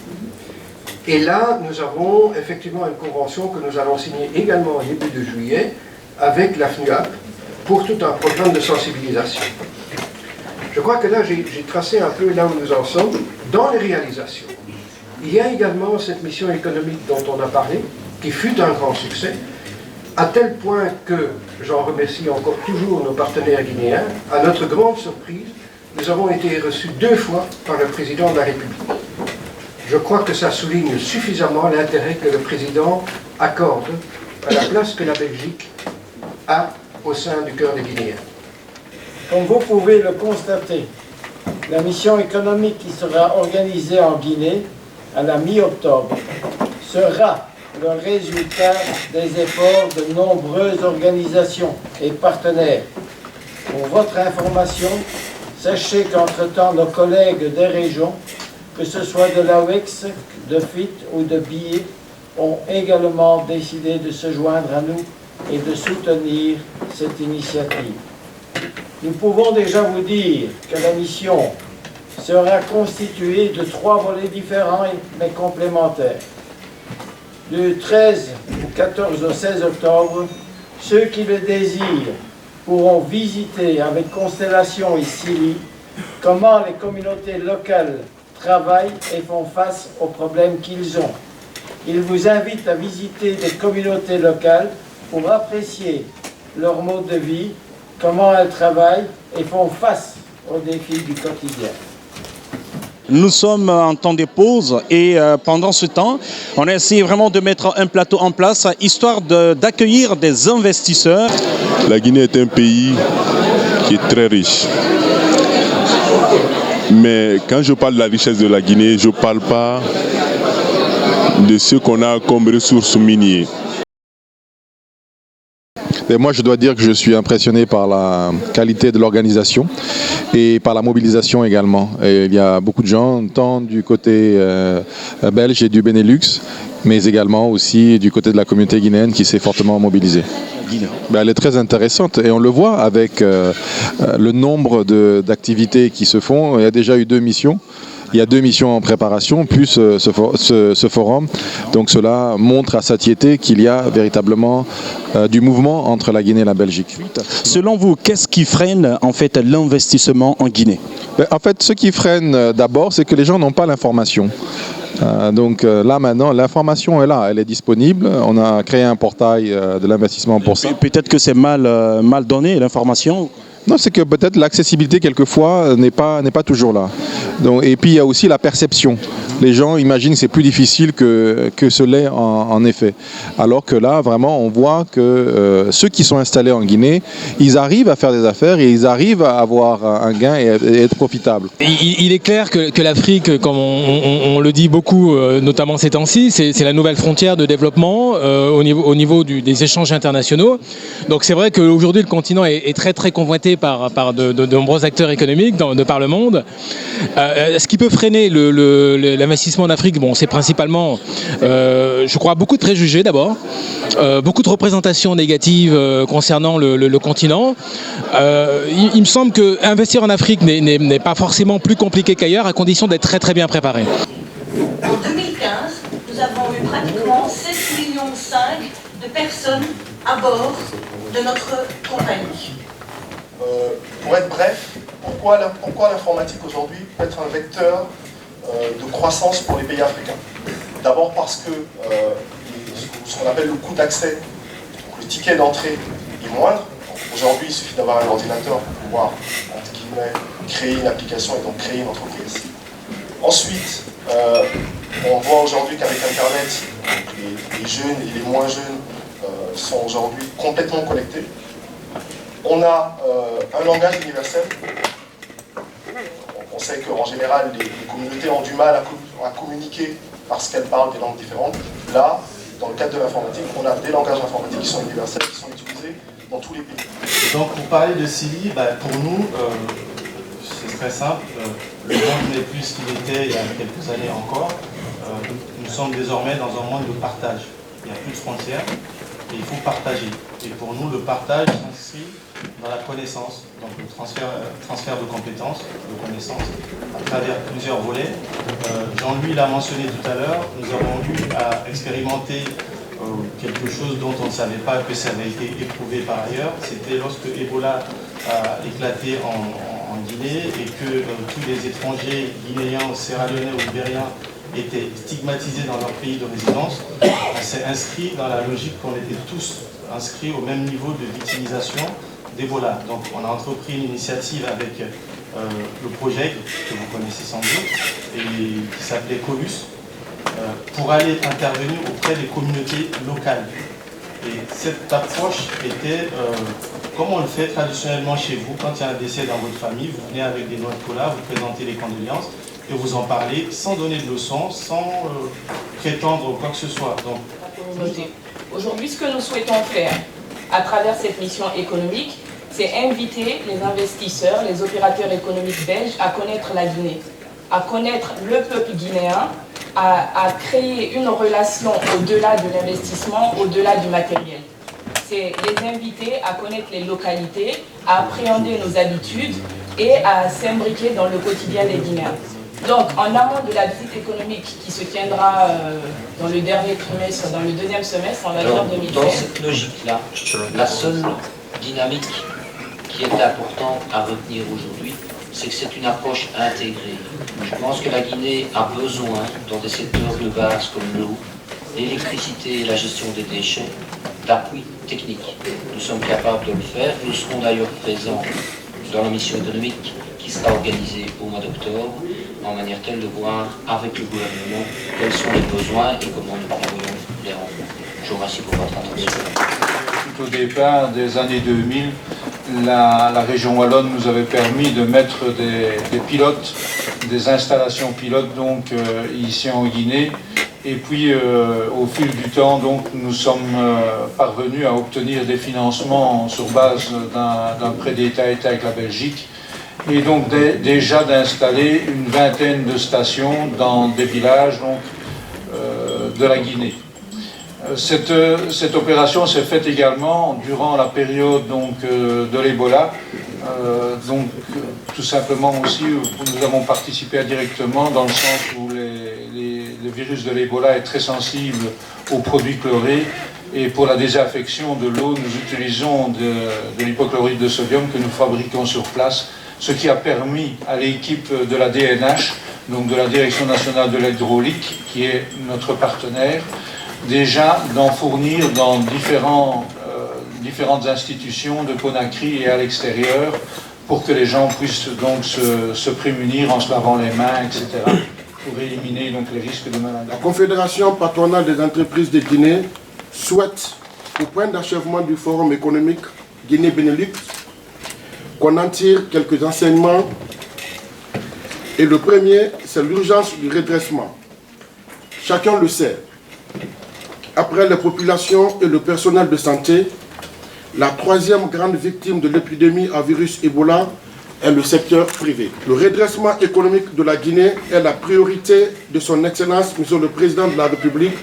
Et là, nous avons effectivement une convention que nous allons signer également au début de juillet avec la FNUAP pour tout un programme de sensibilisation. Je crois que là, j'ai tracé un peu là où nous en sommes dans les réalisations. Il y a également cette mission économique dont on a parlé, qui fut un grand succès, à tel point que, j'en remercie encore toujours nos partenaires guinéens, à notre grande surprise, nous avons été reçus 2 fois par le président de la République. Je crois que ça souligne suffisamment l'intérêt que le président accorde à la place que la Belgique a au sein du cœur des Guinéens. Comme vous pouvez le constater, la mission économique qui sera organisée en Guinée à la mi-octobre sera le résultat des efforts de nombreuses organisations et partenaires. Pour votre information, sachez qu'entre-temps, nos collègues des régions, que ce soit de l'AOEX, de FIT ou de BIE, ont également décidé de se joindre à nous et de soutenir cette initiative. Nous pouvons déjà vous dire que la mission sera constituée de 3 volets différents mais complémentaires. Du 13 au 14 au 16 octobre, ceux qui le désirent pourront visiter avec Constellation et Cili comment les communautés locales travaillent et font face aux problèmes qu'ils ont. Ils vous invitent à visiter des communautés locales pour apprécier leur mode de vie, comment elles travaillent et font face aux défis du quotidien. Nous sommes en temps de pause et pendant ce temps, on a essayé vraiment de mettre un plateau en place histoire d'accueillir des investisseurs. La Guinée est un pays qui est très riche. Mais quand je parle de la richesse de la Guinée, je ne parle pas de ce qu'on a comme ressources minières. Et moi, je dois dire que je suis impressionné par la qualité de l'organisation et par la mobilisation également. Et il y a beaucoup de gens, tant du côté belge et du Benelux, mais également aussi du côté de la communauté guinéenne qui s'est fortement mobilisée. Elle est très intéressante et on le voit avec le nombre d'activités qui se font. Il y a déjà eu 2 missions. Il y a 2 missions en préparation, plus ce forum. Donc cela montre à satiété qu'il y a véritablement du mouvement entre la Guinée et la Belgique. Selon vous, qu'est-ce qui freine en fait l'investissement en Guinée? En fait, ce qui freine d'abord, c'est que les gens n'ont pas l'information. Donc là maintenant, l'information est là, elle est disponible. On a créé un portail de l'investissement pour ça. Peut-être que c'est mal donné l'information. Non, c'est que peut-être l'accessibilité quelquefois n'est pas toujours là. Donc, et puis il y a aussi la perception. Les gens imaginent que c'est plus difficile que ce l'est en effet. Alors que là, vraiment, on voit que ceux qui sont installés en Guinée, ils arrivent à faire des affaires et ils arrivent à avoir un gain et être profitables. Il est clair que l'Afrique, comme on le dit beaucoup, notamment ces temps-ci, c'est la nouvelle frontière de développement au niveau des échanges internationaux. Donc c'est vrai qu'aujourd'hui, le continent est très très convoité par de nombreux acteurs économiques de par le monde. Ce qui peut freiner l'investissement en Afrique, bon, c'est principalement, je crois, beaucoup de préjugés d'abord, beaucoup de représentations négatives concernant le continent. Il me semble qu'investir en Afrique n'est pas forcément plus compliqué qu'ailleurs, à condition d'être très très bien préparé. En 2015, nous avons eu pratiquement 7,5 millions de personnes à bord de notre compagnie. Pour être bref, pourquoi l'informatique aujourd'hui peut être un vecteur de croissance pour les pays africains? D'abord parce que ce qu'on appelle le coût d'accès, le ticket d'entrée est moindre. Aujourd'hui, il suffit d'avoir un ordinateur pour pouvoir, entre guillemets, créer une application et donc créer une entreprise. Ensuite, on voit aujourd'hui qu'avec Internet, les jeunes et les moins jeunes sont aujourd'hui complètement connectés. On a un langage universel. On sait qu'en général, les communautés ont du mal à communiquer parce qu'elles parlent des langues différentes. Là, dans le cadre de l'informatique, on a des langages informatiques qui sont universels, qui sont utilisés dans tous les pays. Donc pour parler de Cili, pour nous, c'est très simple. Le monde n'est plus ce qu'il était il y a quelques années encore. Nous sommes désormais dans un monde de partage. Il n'y a plus de frontières et il faut partager. Et pour nous, le partage s'inscrit dans la connaissance, donc le transfert de compétences, de connaissances, à travers plusieurs volets. Jean-Louis l'a mentionné tout à l'heure, nous avons eu à expérimenter quelque chose dont on ne savait pas que ça avait été éprouvé par ailleurs. C'était lorsque Ebola a éclaté en en Guinée et que tous les étrangers guinéens, sierra-léonais ou libériens étaient stigmatisés dans leur pays de résidence, on s'est inscrit dans la logique qu'on était tous inscrits au même niveau de victimisation d'Ebola. Donc on a entrepris une initiative avec le projet que vous connaissez sans doute, et qui s'appelait COLUS, pour aller intervenir auprès des communautés locales. Et cette approche était, comme on le fait traditionnellement chez vous, quand il y a un décès dans votre famille, vous venez avec des noix de cola, vous présentez les condoléances, et vous en parlez sans donner de leçons, sans prétendre quoi que ce soit. Donc, aujourd'hui, ce que nous souhaitons faire à travers cette mission économique, c'est inviter les investisseurs, les opérateurs économiques belges à connaître la Guinée, à connaître le peuple guinéen, à créer une relation au-delà de l'investissement, au-delà du matériel. C'est les inviter à connaître les localités, à appréhender nos habitudes et à s'imbriquer dans le quotidien des Guinéens. Donc, en amont de la visite économique qui se tiendra dans le dernier trimestre, dans le deuxième semestre, en avril 2020. Dans cette logique-là, la seule dynamique qui est importante à retenir aujourd'hui, c'est que c'est une approche intégrée. Je pense que la Guinée a besoin, dans des secteurs de base comme l'eau, l'électricité et la gestion des déchets, d'appui technique. Nous sommes capables de le faire. Nous serons d'ailleurs présents dans la mission économique qui sera organisée au mois d'octobre, en manière telle de voir avec le gouvernement quels sont les besoins et comment nous pourrions les remplir. Je vous remercie pour votre attention. Tout au départ des années 2000, la région wallonne nous avait permis de mettre des pilotes, des installations pilotes donc ici en Guinée. Et puis au fil du temps, donc, nous sommes parvenus à obtenir des financements sur base d'un prêt d'État avec la Belgique. Et donc déjà d'installer une vingtaine de stations dans des villages donc, de la Guinée. Cette opération s'est faite également durant la période donc, de l'Ebola. Donc tout simplement aussi, nous avons participé directement dans le sens où le virus de l'Ebola est très sensible aux produits chlorés. Et pour la désinfection de l'eau, nous utilisons de l'hypochlorite de sodium que nous fabriquons sur place, ce qui a permis à l'équipe de la DNH, donc de la Direction nationale de l'hydraulique, qui est notre partenaire, déjà d'en fournir dans différentes institutions de Conakry et à l'extérieur, pour que les gens puissent donc se prémunir en se lavant les mains, etc., pour éliminer donc les risques de maladie. La Confédération patronale des entreprises de Guinée souhaite, au point d'achèvement du Forum économique Guinée-Benelux, qu'on en tire quelques enseignements. Et le premier, c'est l'urgence du redressement. Chacun le sait. Après les populations et le personnel de santé, la troisième grande victime de l'épidémie à virus Ebola est le secteur privé. Le redressement économique de la Guinée est la priorité de son Excellence, Monsieur le Président de la République,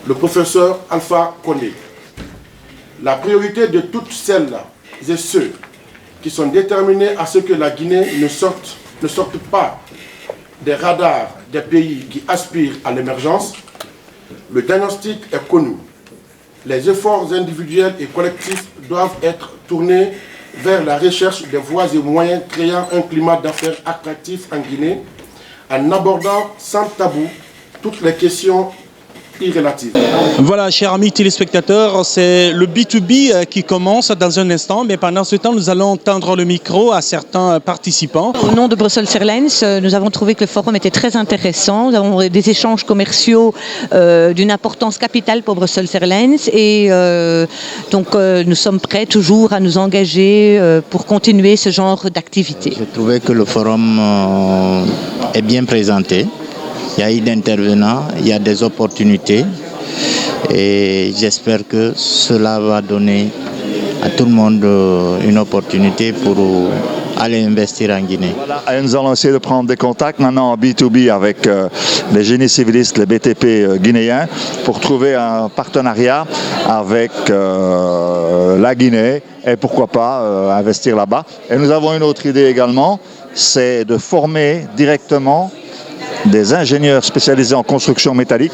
le professeur Alpha Condé. La priorité de toutes celles et ceux qui sont déterminés à ce que la Guinée ne sorte pas des radars des pays qui aspirent à l'émergence. Le diagnostic est connu. Les efforts individuels et collectifs doivent être tournés vers la recherche des voies et moyens créant un climat d'affaires attractif en Guinée, en abordant sans tabou toutes les questions irrelatives. Voilà, chers amis téléspectateurs, c'est le B2B qui commence dans un instant, mais pendant ce temps, nous allons tendre le micro à certains participants. Au nom de Brussels Airlines, nous avons trouvé que le forum était très intéressant. Nous avons des échanges commerciaux d'une importance capitale pour Brussels Airlines et donc nous sommes prêts toujours à nous engager pour continuer ce genre d'activité. J'ai trouvé que le forum est bien présenté. Il y a eu d'intervenants, il y a des opportunités et j'espère que cela va donner à tout le monde une opportunité pour aller investir en Guinée. Voilà, et nous allons essayer de prendre des contacts maintenant en B2B avec les génies civilistes, les BTP guinéens, pour trouver un partenariat avec la Guinée et pourquoi pas investir là-bas. Et nous avons une autre idée également, c'est de former directement des ingénieurs spécialisés en construction métallique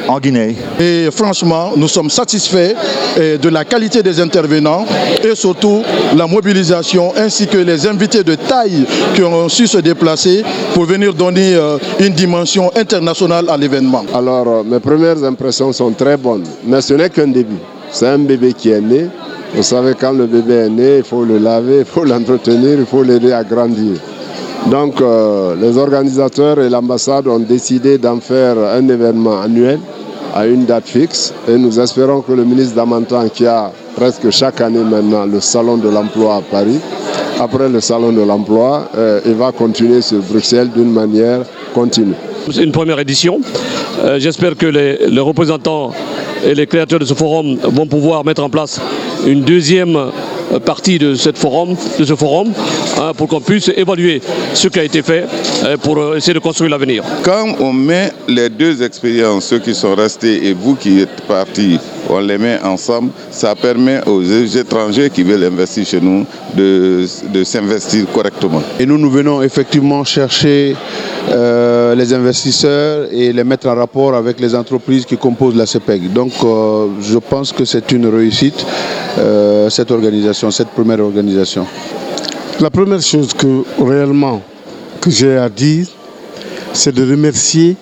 en Guinée. Et franchement, nous sommes satisfaits de la qualité des intervenants et surtout la mobilisation ainsi que les invités de taille qui ont su se déplacer pour venir donner une dimension internationale à l'événement. Alors, mes premières impressions sont très bonnes, mais ce n'est qu'un début. C'est un bébé qui est né. Vous savez, quand le bébé est né, il faut le laver, il faut l'entretenir, il faut l'aider à grandir. Donc, les organisateurs et l'ambassade ont décidé d'en faire un événement annuel à une date fixe. Et nous espérons que le ministre Damantan, qui a presque chaque année maintenant le salon de l'emploi à Paris, après le salon de l'emploi, il va continuer sur Bruxelles d'une manière continue. C'est une première édition. J'espère que les représentants et les créateurs de ce forum vont pouvoir mettre en place une deuxième partie de ce forum, pour qu'on puisse évaluer ce qui a été fait pour essayer de construire l'avenir. Quand on met les deux expériences, ceux qui sont restés et vous qui êtes partis, on les met ensemble, ça permet aux étrangers qui veulent investir chez nous de s'investir correctement. Et nous venons effectivement chercher les investisseurs et les mettre en rapport avec les entreprises qui composent la CEPEG. Donc je pense que c'est une réussite, cette organisation, cette première organisation. La première chose que j'ai à dire, c'est de remercier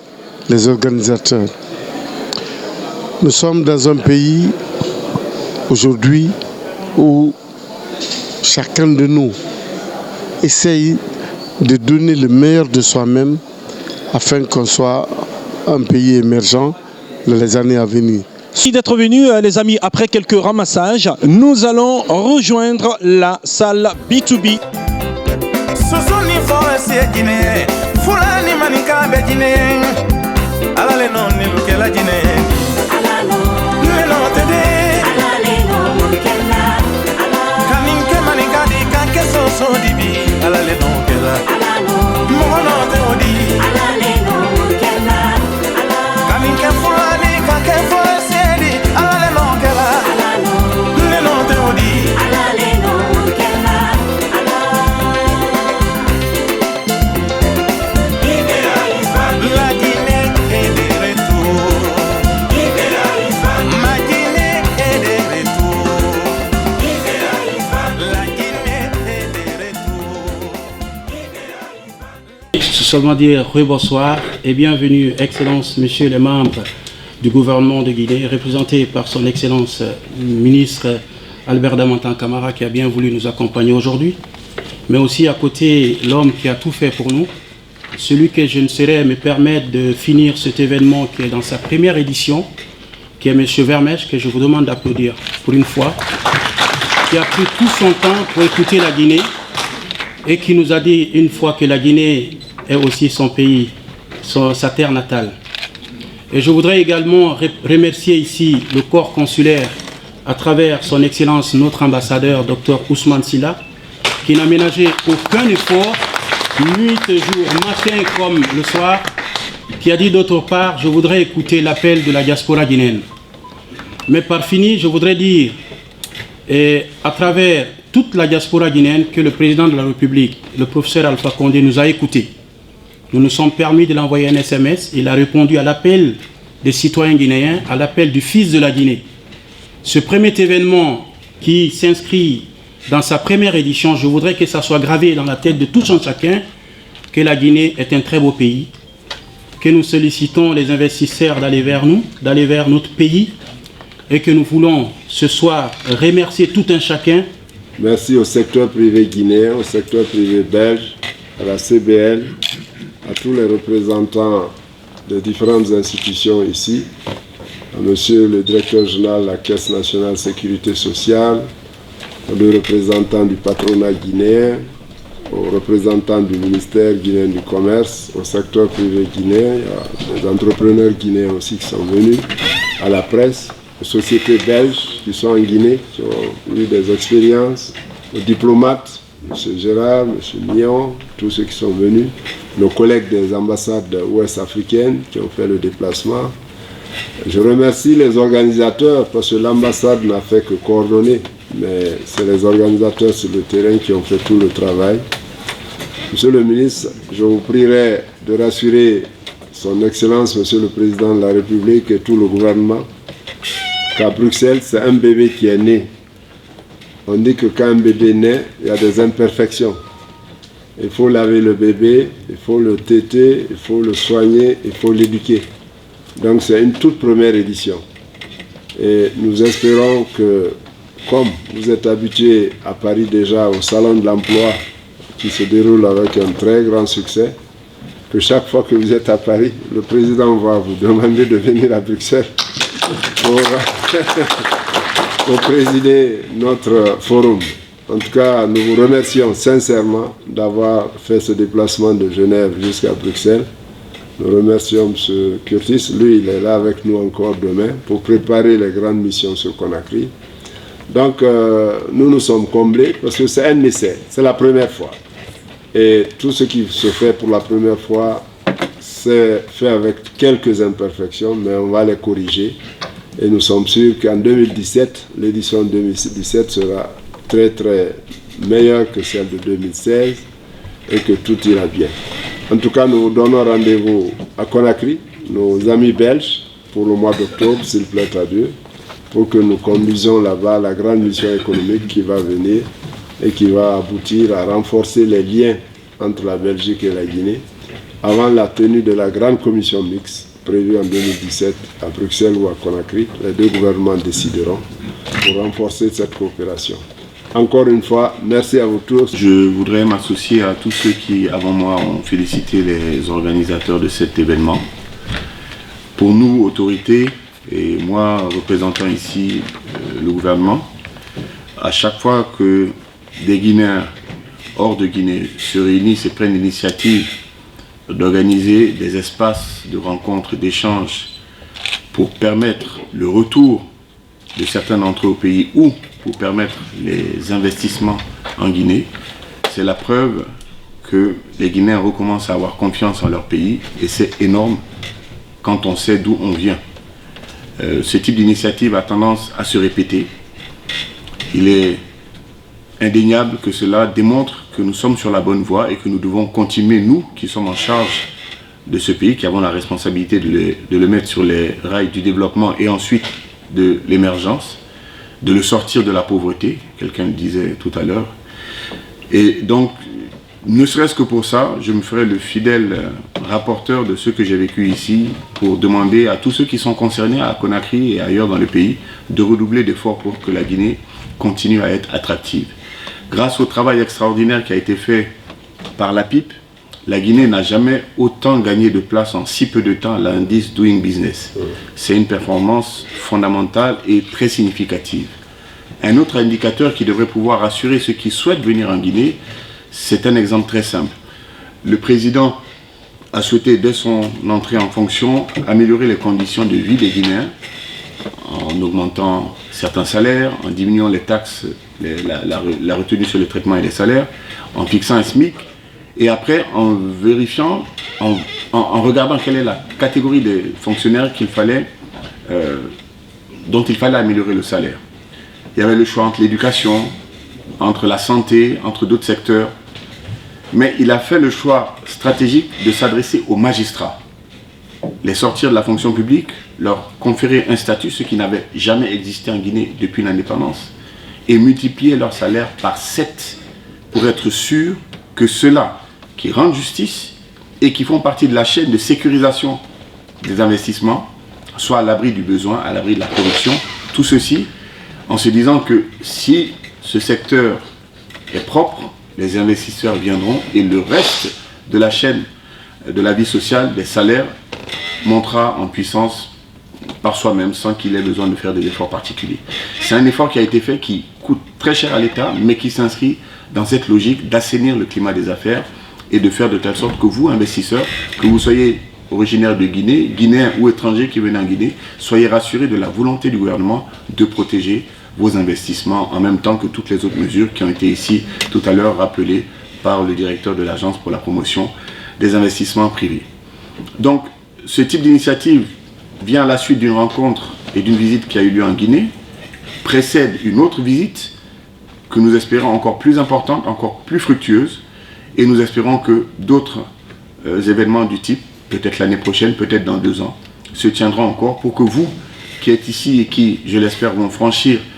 les organisateurs. Nous sommes dans un pays aujourd'hui où chacun de nous essaye de donner le meilleur de soi-même afin qu'on soit un pays émergent dans les années à venir. Merci d'être venus, les amis. Après quelques ramassages, nous allons rejoindre la salle B2B. Seulement dire rebonsoir et bienvenue, Excellences, Messieurs les membres du gouvernement de Guinée, représenté par son Excellence ministre Albert Damantan Camara qui a bien voulu nous accompagner aujourd'hui, mais aussi à côté l'homme qui a tout fait pour nous, celui que je ne saurais me permettre de finir cet événement qui est dans sa première édition, qui est M. Vermèche, que je vous demande d'applaudir pour une fois, qui a pris tout son temps pour écouter la Guinée et qui nous a dit une fois que la Guinée est aussi son pays, sa terre natale. Et je voudrais également remercier ici le corps consulaire à travers son Excellence, notre ambassadeur, Dr Ousmane Silla, qui n'a ménagé aucun effort, nuit et jour, matin comme le soir, qui a dit d'autre part, je voudrais écouter l'appel de la diaspora guinéenne. Mais par fini, je voudrais dire, à travers toute la diaspora guinéenne, que le président de la République, le professeur Alpha Condé, nous a écoutés. Nous nous sommes permis de l'envoyer un SMS. Il a répondu à l'appel des citoyens guinéens, à l'appel du fils de la Guinée. Ce premier événement qui s'inscrit dans sa première édition, je voudrais que ça soit gravé dans la tête de tous et chacun que la Guinée est un très beau pays, que nous sollicitons les investisseurs d'aller vers nous, d'aller vers notre pays, et que nous voulons ce soir remercier tout un chacun. Merci au secteur privé guinéen, au secteur privé belge, à la CBL, à tous les représentants de différentes institutions ici, à monsieur le directeur général de la Caisse nationale de sécurité sociale, aux deux représentants du patronat guinéen, aux représentants du ministère guinéen du commerce, au secteur privé guinéen, il y a des entrepreneurs guinéens aussi qui sont venus, à la presse, aux sociétés belges qui sont en Guinée, qui ont eu des expériences, aux diplomates, M. Gérard, M. Mion, tous ceux qui sont venus, nos collègues des ambassades ouest africaines qui ont fait le déplacement. Je remercie les organisateurs parce que l'ambassade n'a fait que coordonner, mais c'est les organisateurs sur le terrain qui ont fait tout le travail. Monsieur le ministre, je vous prierai de rassurer son Excellence, Monsieur le Président de la République et tout le gouvernement, qu'à Bruxelles, c'est un bébé qui est né. On dit que quand un bébé naît, il y a des imperfections. Il faut laver le bébé, il faut le téter, il faut le soigner, il faut l'éduquer. Donc c'est une toute première édition. Et nous espérons que, comme vous êtes habitués à Paris déjà au Salon de l'Emploi, qui se déroule avec un très grand succès, que chaque fois que vous êtes à Paris, le président va vous demander de venir à Bruxelles pour présider notre forum. En tout cas, nous vous remercions sincèrement d'avoir fait ce déplacement de Genève jusqu'à Bruxelles. Nous remercions M. Curtis. Lui, il est là avec nous encore demain pour préparer les grandes missions sur Conakry. Donc, nous sommes comblés parce que c'est un essai. C'est la première fois. Et tout ce qui se fait pour la première fois, c'est fait avec quelques imperfections, mais on va les corriger. Et nous sommes sûrs qu'en 2017, l'édition 2017 sera très très meilleure que celle de 2016 et que tout ira bien. En tout cas, nous vous donnons rendez-vous à Conakry, nos amis belges, pour le mois d'octobre, s'il plaît à Dieu, pour que nous conduisions là-bas la grande mission économique qui va venir et qui va aboutir à renforcer les liens entre la Belgique et la Guinée avant la tenue de la grande commission mixte prévue en 2017 à Bruxelles ou à Conakry. Les deux gouvernements décideront pour renforcer cette coopération. Encore une fois, merci à vous tous. Je voudrais m'associer à tous ceux qui, avant moi, ont félicité les organisateurs de cet événement. Pour nous, autorités, et moi, représentant ici le gouvernement, à chaque fois que des Guinéens hors de Guinée se réunissent et prennent l'initiative d'organiser des espaces de rencontres, d'échanges pour permettre le retour de certains d'entre eux au pays ou pour permettre les investissements en Guinée, c'est la preuve que les Guinéens recommencent à avoir confiance en leur pays et c'est énorme quand on sait d'où on vient. Ce type d'initiative a tendance à se répéter. Il est indéniable que cela démontre que nous sommes sur la bonne voie et que nous devons continuer, nous qui sommes en charge de ce pays, qui avons la responsabilité de le mettre sur les rails du développement et ensuite de l'émergence, de le sortir de la pauvreté, quelqu'un le disait tout à l'heure. Et donc, ne serait-ce que pour ça, je me ferai le fidèle rapporteur de ce que j'ai vécu ici pour demander à tous ceux qui sont concernés à Conakry et ailleurs dans le pays de redoubler d'efforts pour que la Guinée continue à être attractive. Grâce au travail extraordinaire qui a été fait par la PIP, la Guinée n'a jamais autant gagné de place en si peu de temps à l'indice Doing Business. C'est une performance fondamentale et très significative. Un autre indicateur qui devrait pouvoir rassurer ceux qui souhaitent venir en Guinée, c'est un exemple très simple. Le président a souhaité, dès son entrée en fonction, améliorer les conditions de vie des Guinéens en augmentant certains salaires, en diminuant les taxes, la retenue sur le traitement et les salaires, en fixant un SMIC, et après en vérifiant, en regardant quelle est la catégorie des fonctionnaires dont il fallait améliorer le salaire. Il y avait le choix entre l'éducation, entre la santé, entre d'autres secteurs. Mais il a fait le choix stratégique de s'adresser aux magistrats, les sortir de la fonction publique, leur conférer un statut, ce qui n'avait jamais existé en Guinée depuis l'indépendance, et multiplier leur salaire par 7 pour être sûr que ceux-là qui rendent justice et qui font partie de la chaîne de sécurisation des investissements soient à l'abri du besoin, à l'abri de la corruption. Tout ceci en se disant que si ce secteur est propre, les investisseurs viendront et le reste de la chaîne de la vie sociale, des salaires, montera en puissance par soi-même sans qu'il ait besoin de faire des efforts particuliers. C'est un effort qui a été fait qui coûte très cher à l'État, mais qui s'inscrit dans cette logique d'assainir le climat des affaires et de faire de telle sorte que vous, investisseurs, que vous soyez originaires de Guinée, Guinéens ou étrangers qui viennent en Guinée, soyez rassurés de la volonté du gouvernement de protéger vos investissements en même temps que toutes les autres mesures qui ont été ici tout à l'heure rappelées par le directeur de l'Agence pour la promotion des investissements privés. Donc, ce type d'initiative vient à la suite d'une rencontre et d'une visite qui a eu lieu en Guinée, précède une autre visite que nous espérons encore plus importante, encore plus fructueuse, et nous espérons que d'autres événements du type peut-être l'année prochaine, peut-être dans 2 ans, se tiendra encore pour que vous, qui êtes ici et qui, je l'espère, vont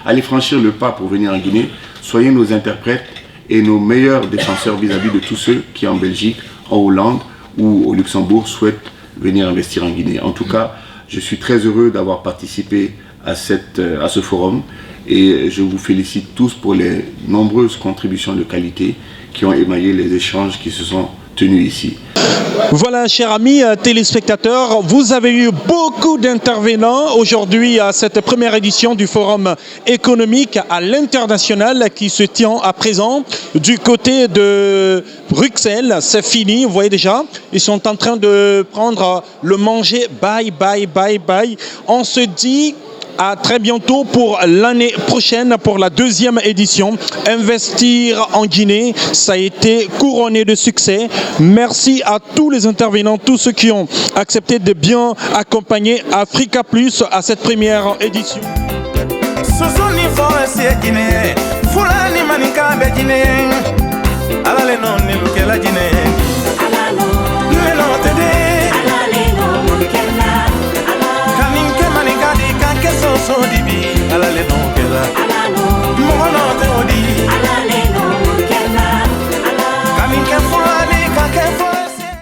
aller franchir le pas pour venir en Guinée, soyez nos interprètes et nos meilleurs défenseurs vis-à-vis de tous ceux qui, en Belgique, en Hollande ou au Luxembourg, souhaitent venir investir en Guinée. En tout cas, je suis très heureux d'avoir participé à ce forum et je vous félicite tous pour les nombreuses contributions de qualité qui ont émaillé les échanges qui se sont tenus ici. Voilà, chers amis téléspectateurs, vous avez eu beaucoup d'intervenants aujourd'hui à cette première édition du Forum économique à l'international qui se tient à présent du côté de Bruxelles. C'est fini, vous voyez déjà, ils sont en train de prendre le manger. Bye, bye, bye, bye. On se dit à très bientôt pour l'année prochaine, pour la 2e édition. Investir en Guinée, ça a été couronné de succès. Merci à tous les intervenants, tous ceux qui ont accepté de bien accompagner Africa Plus à cette première édition.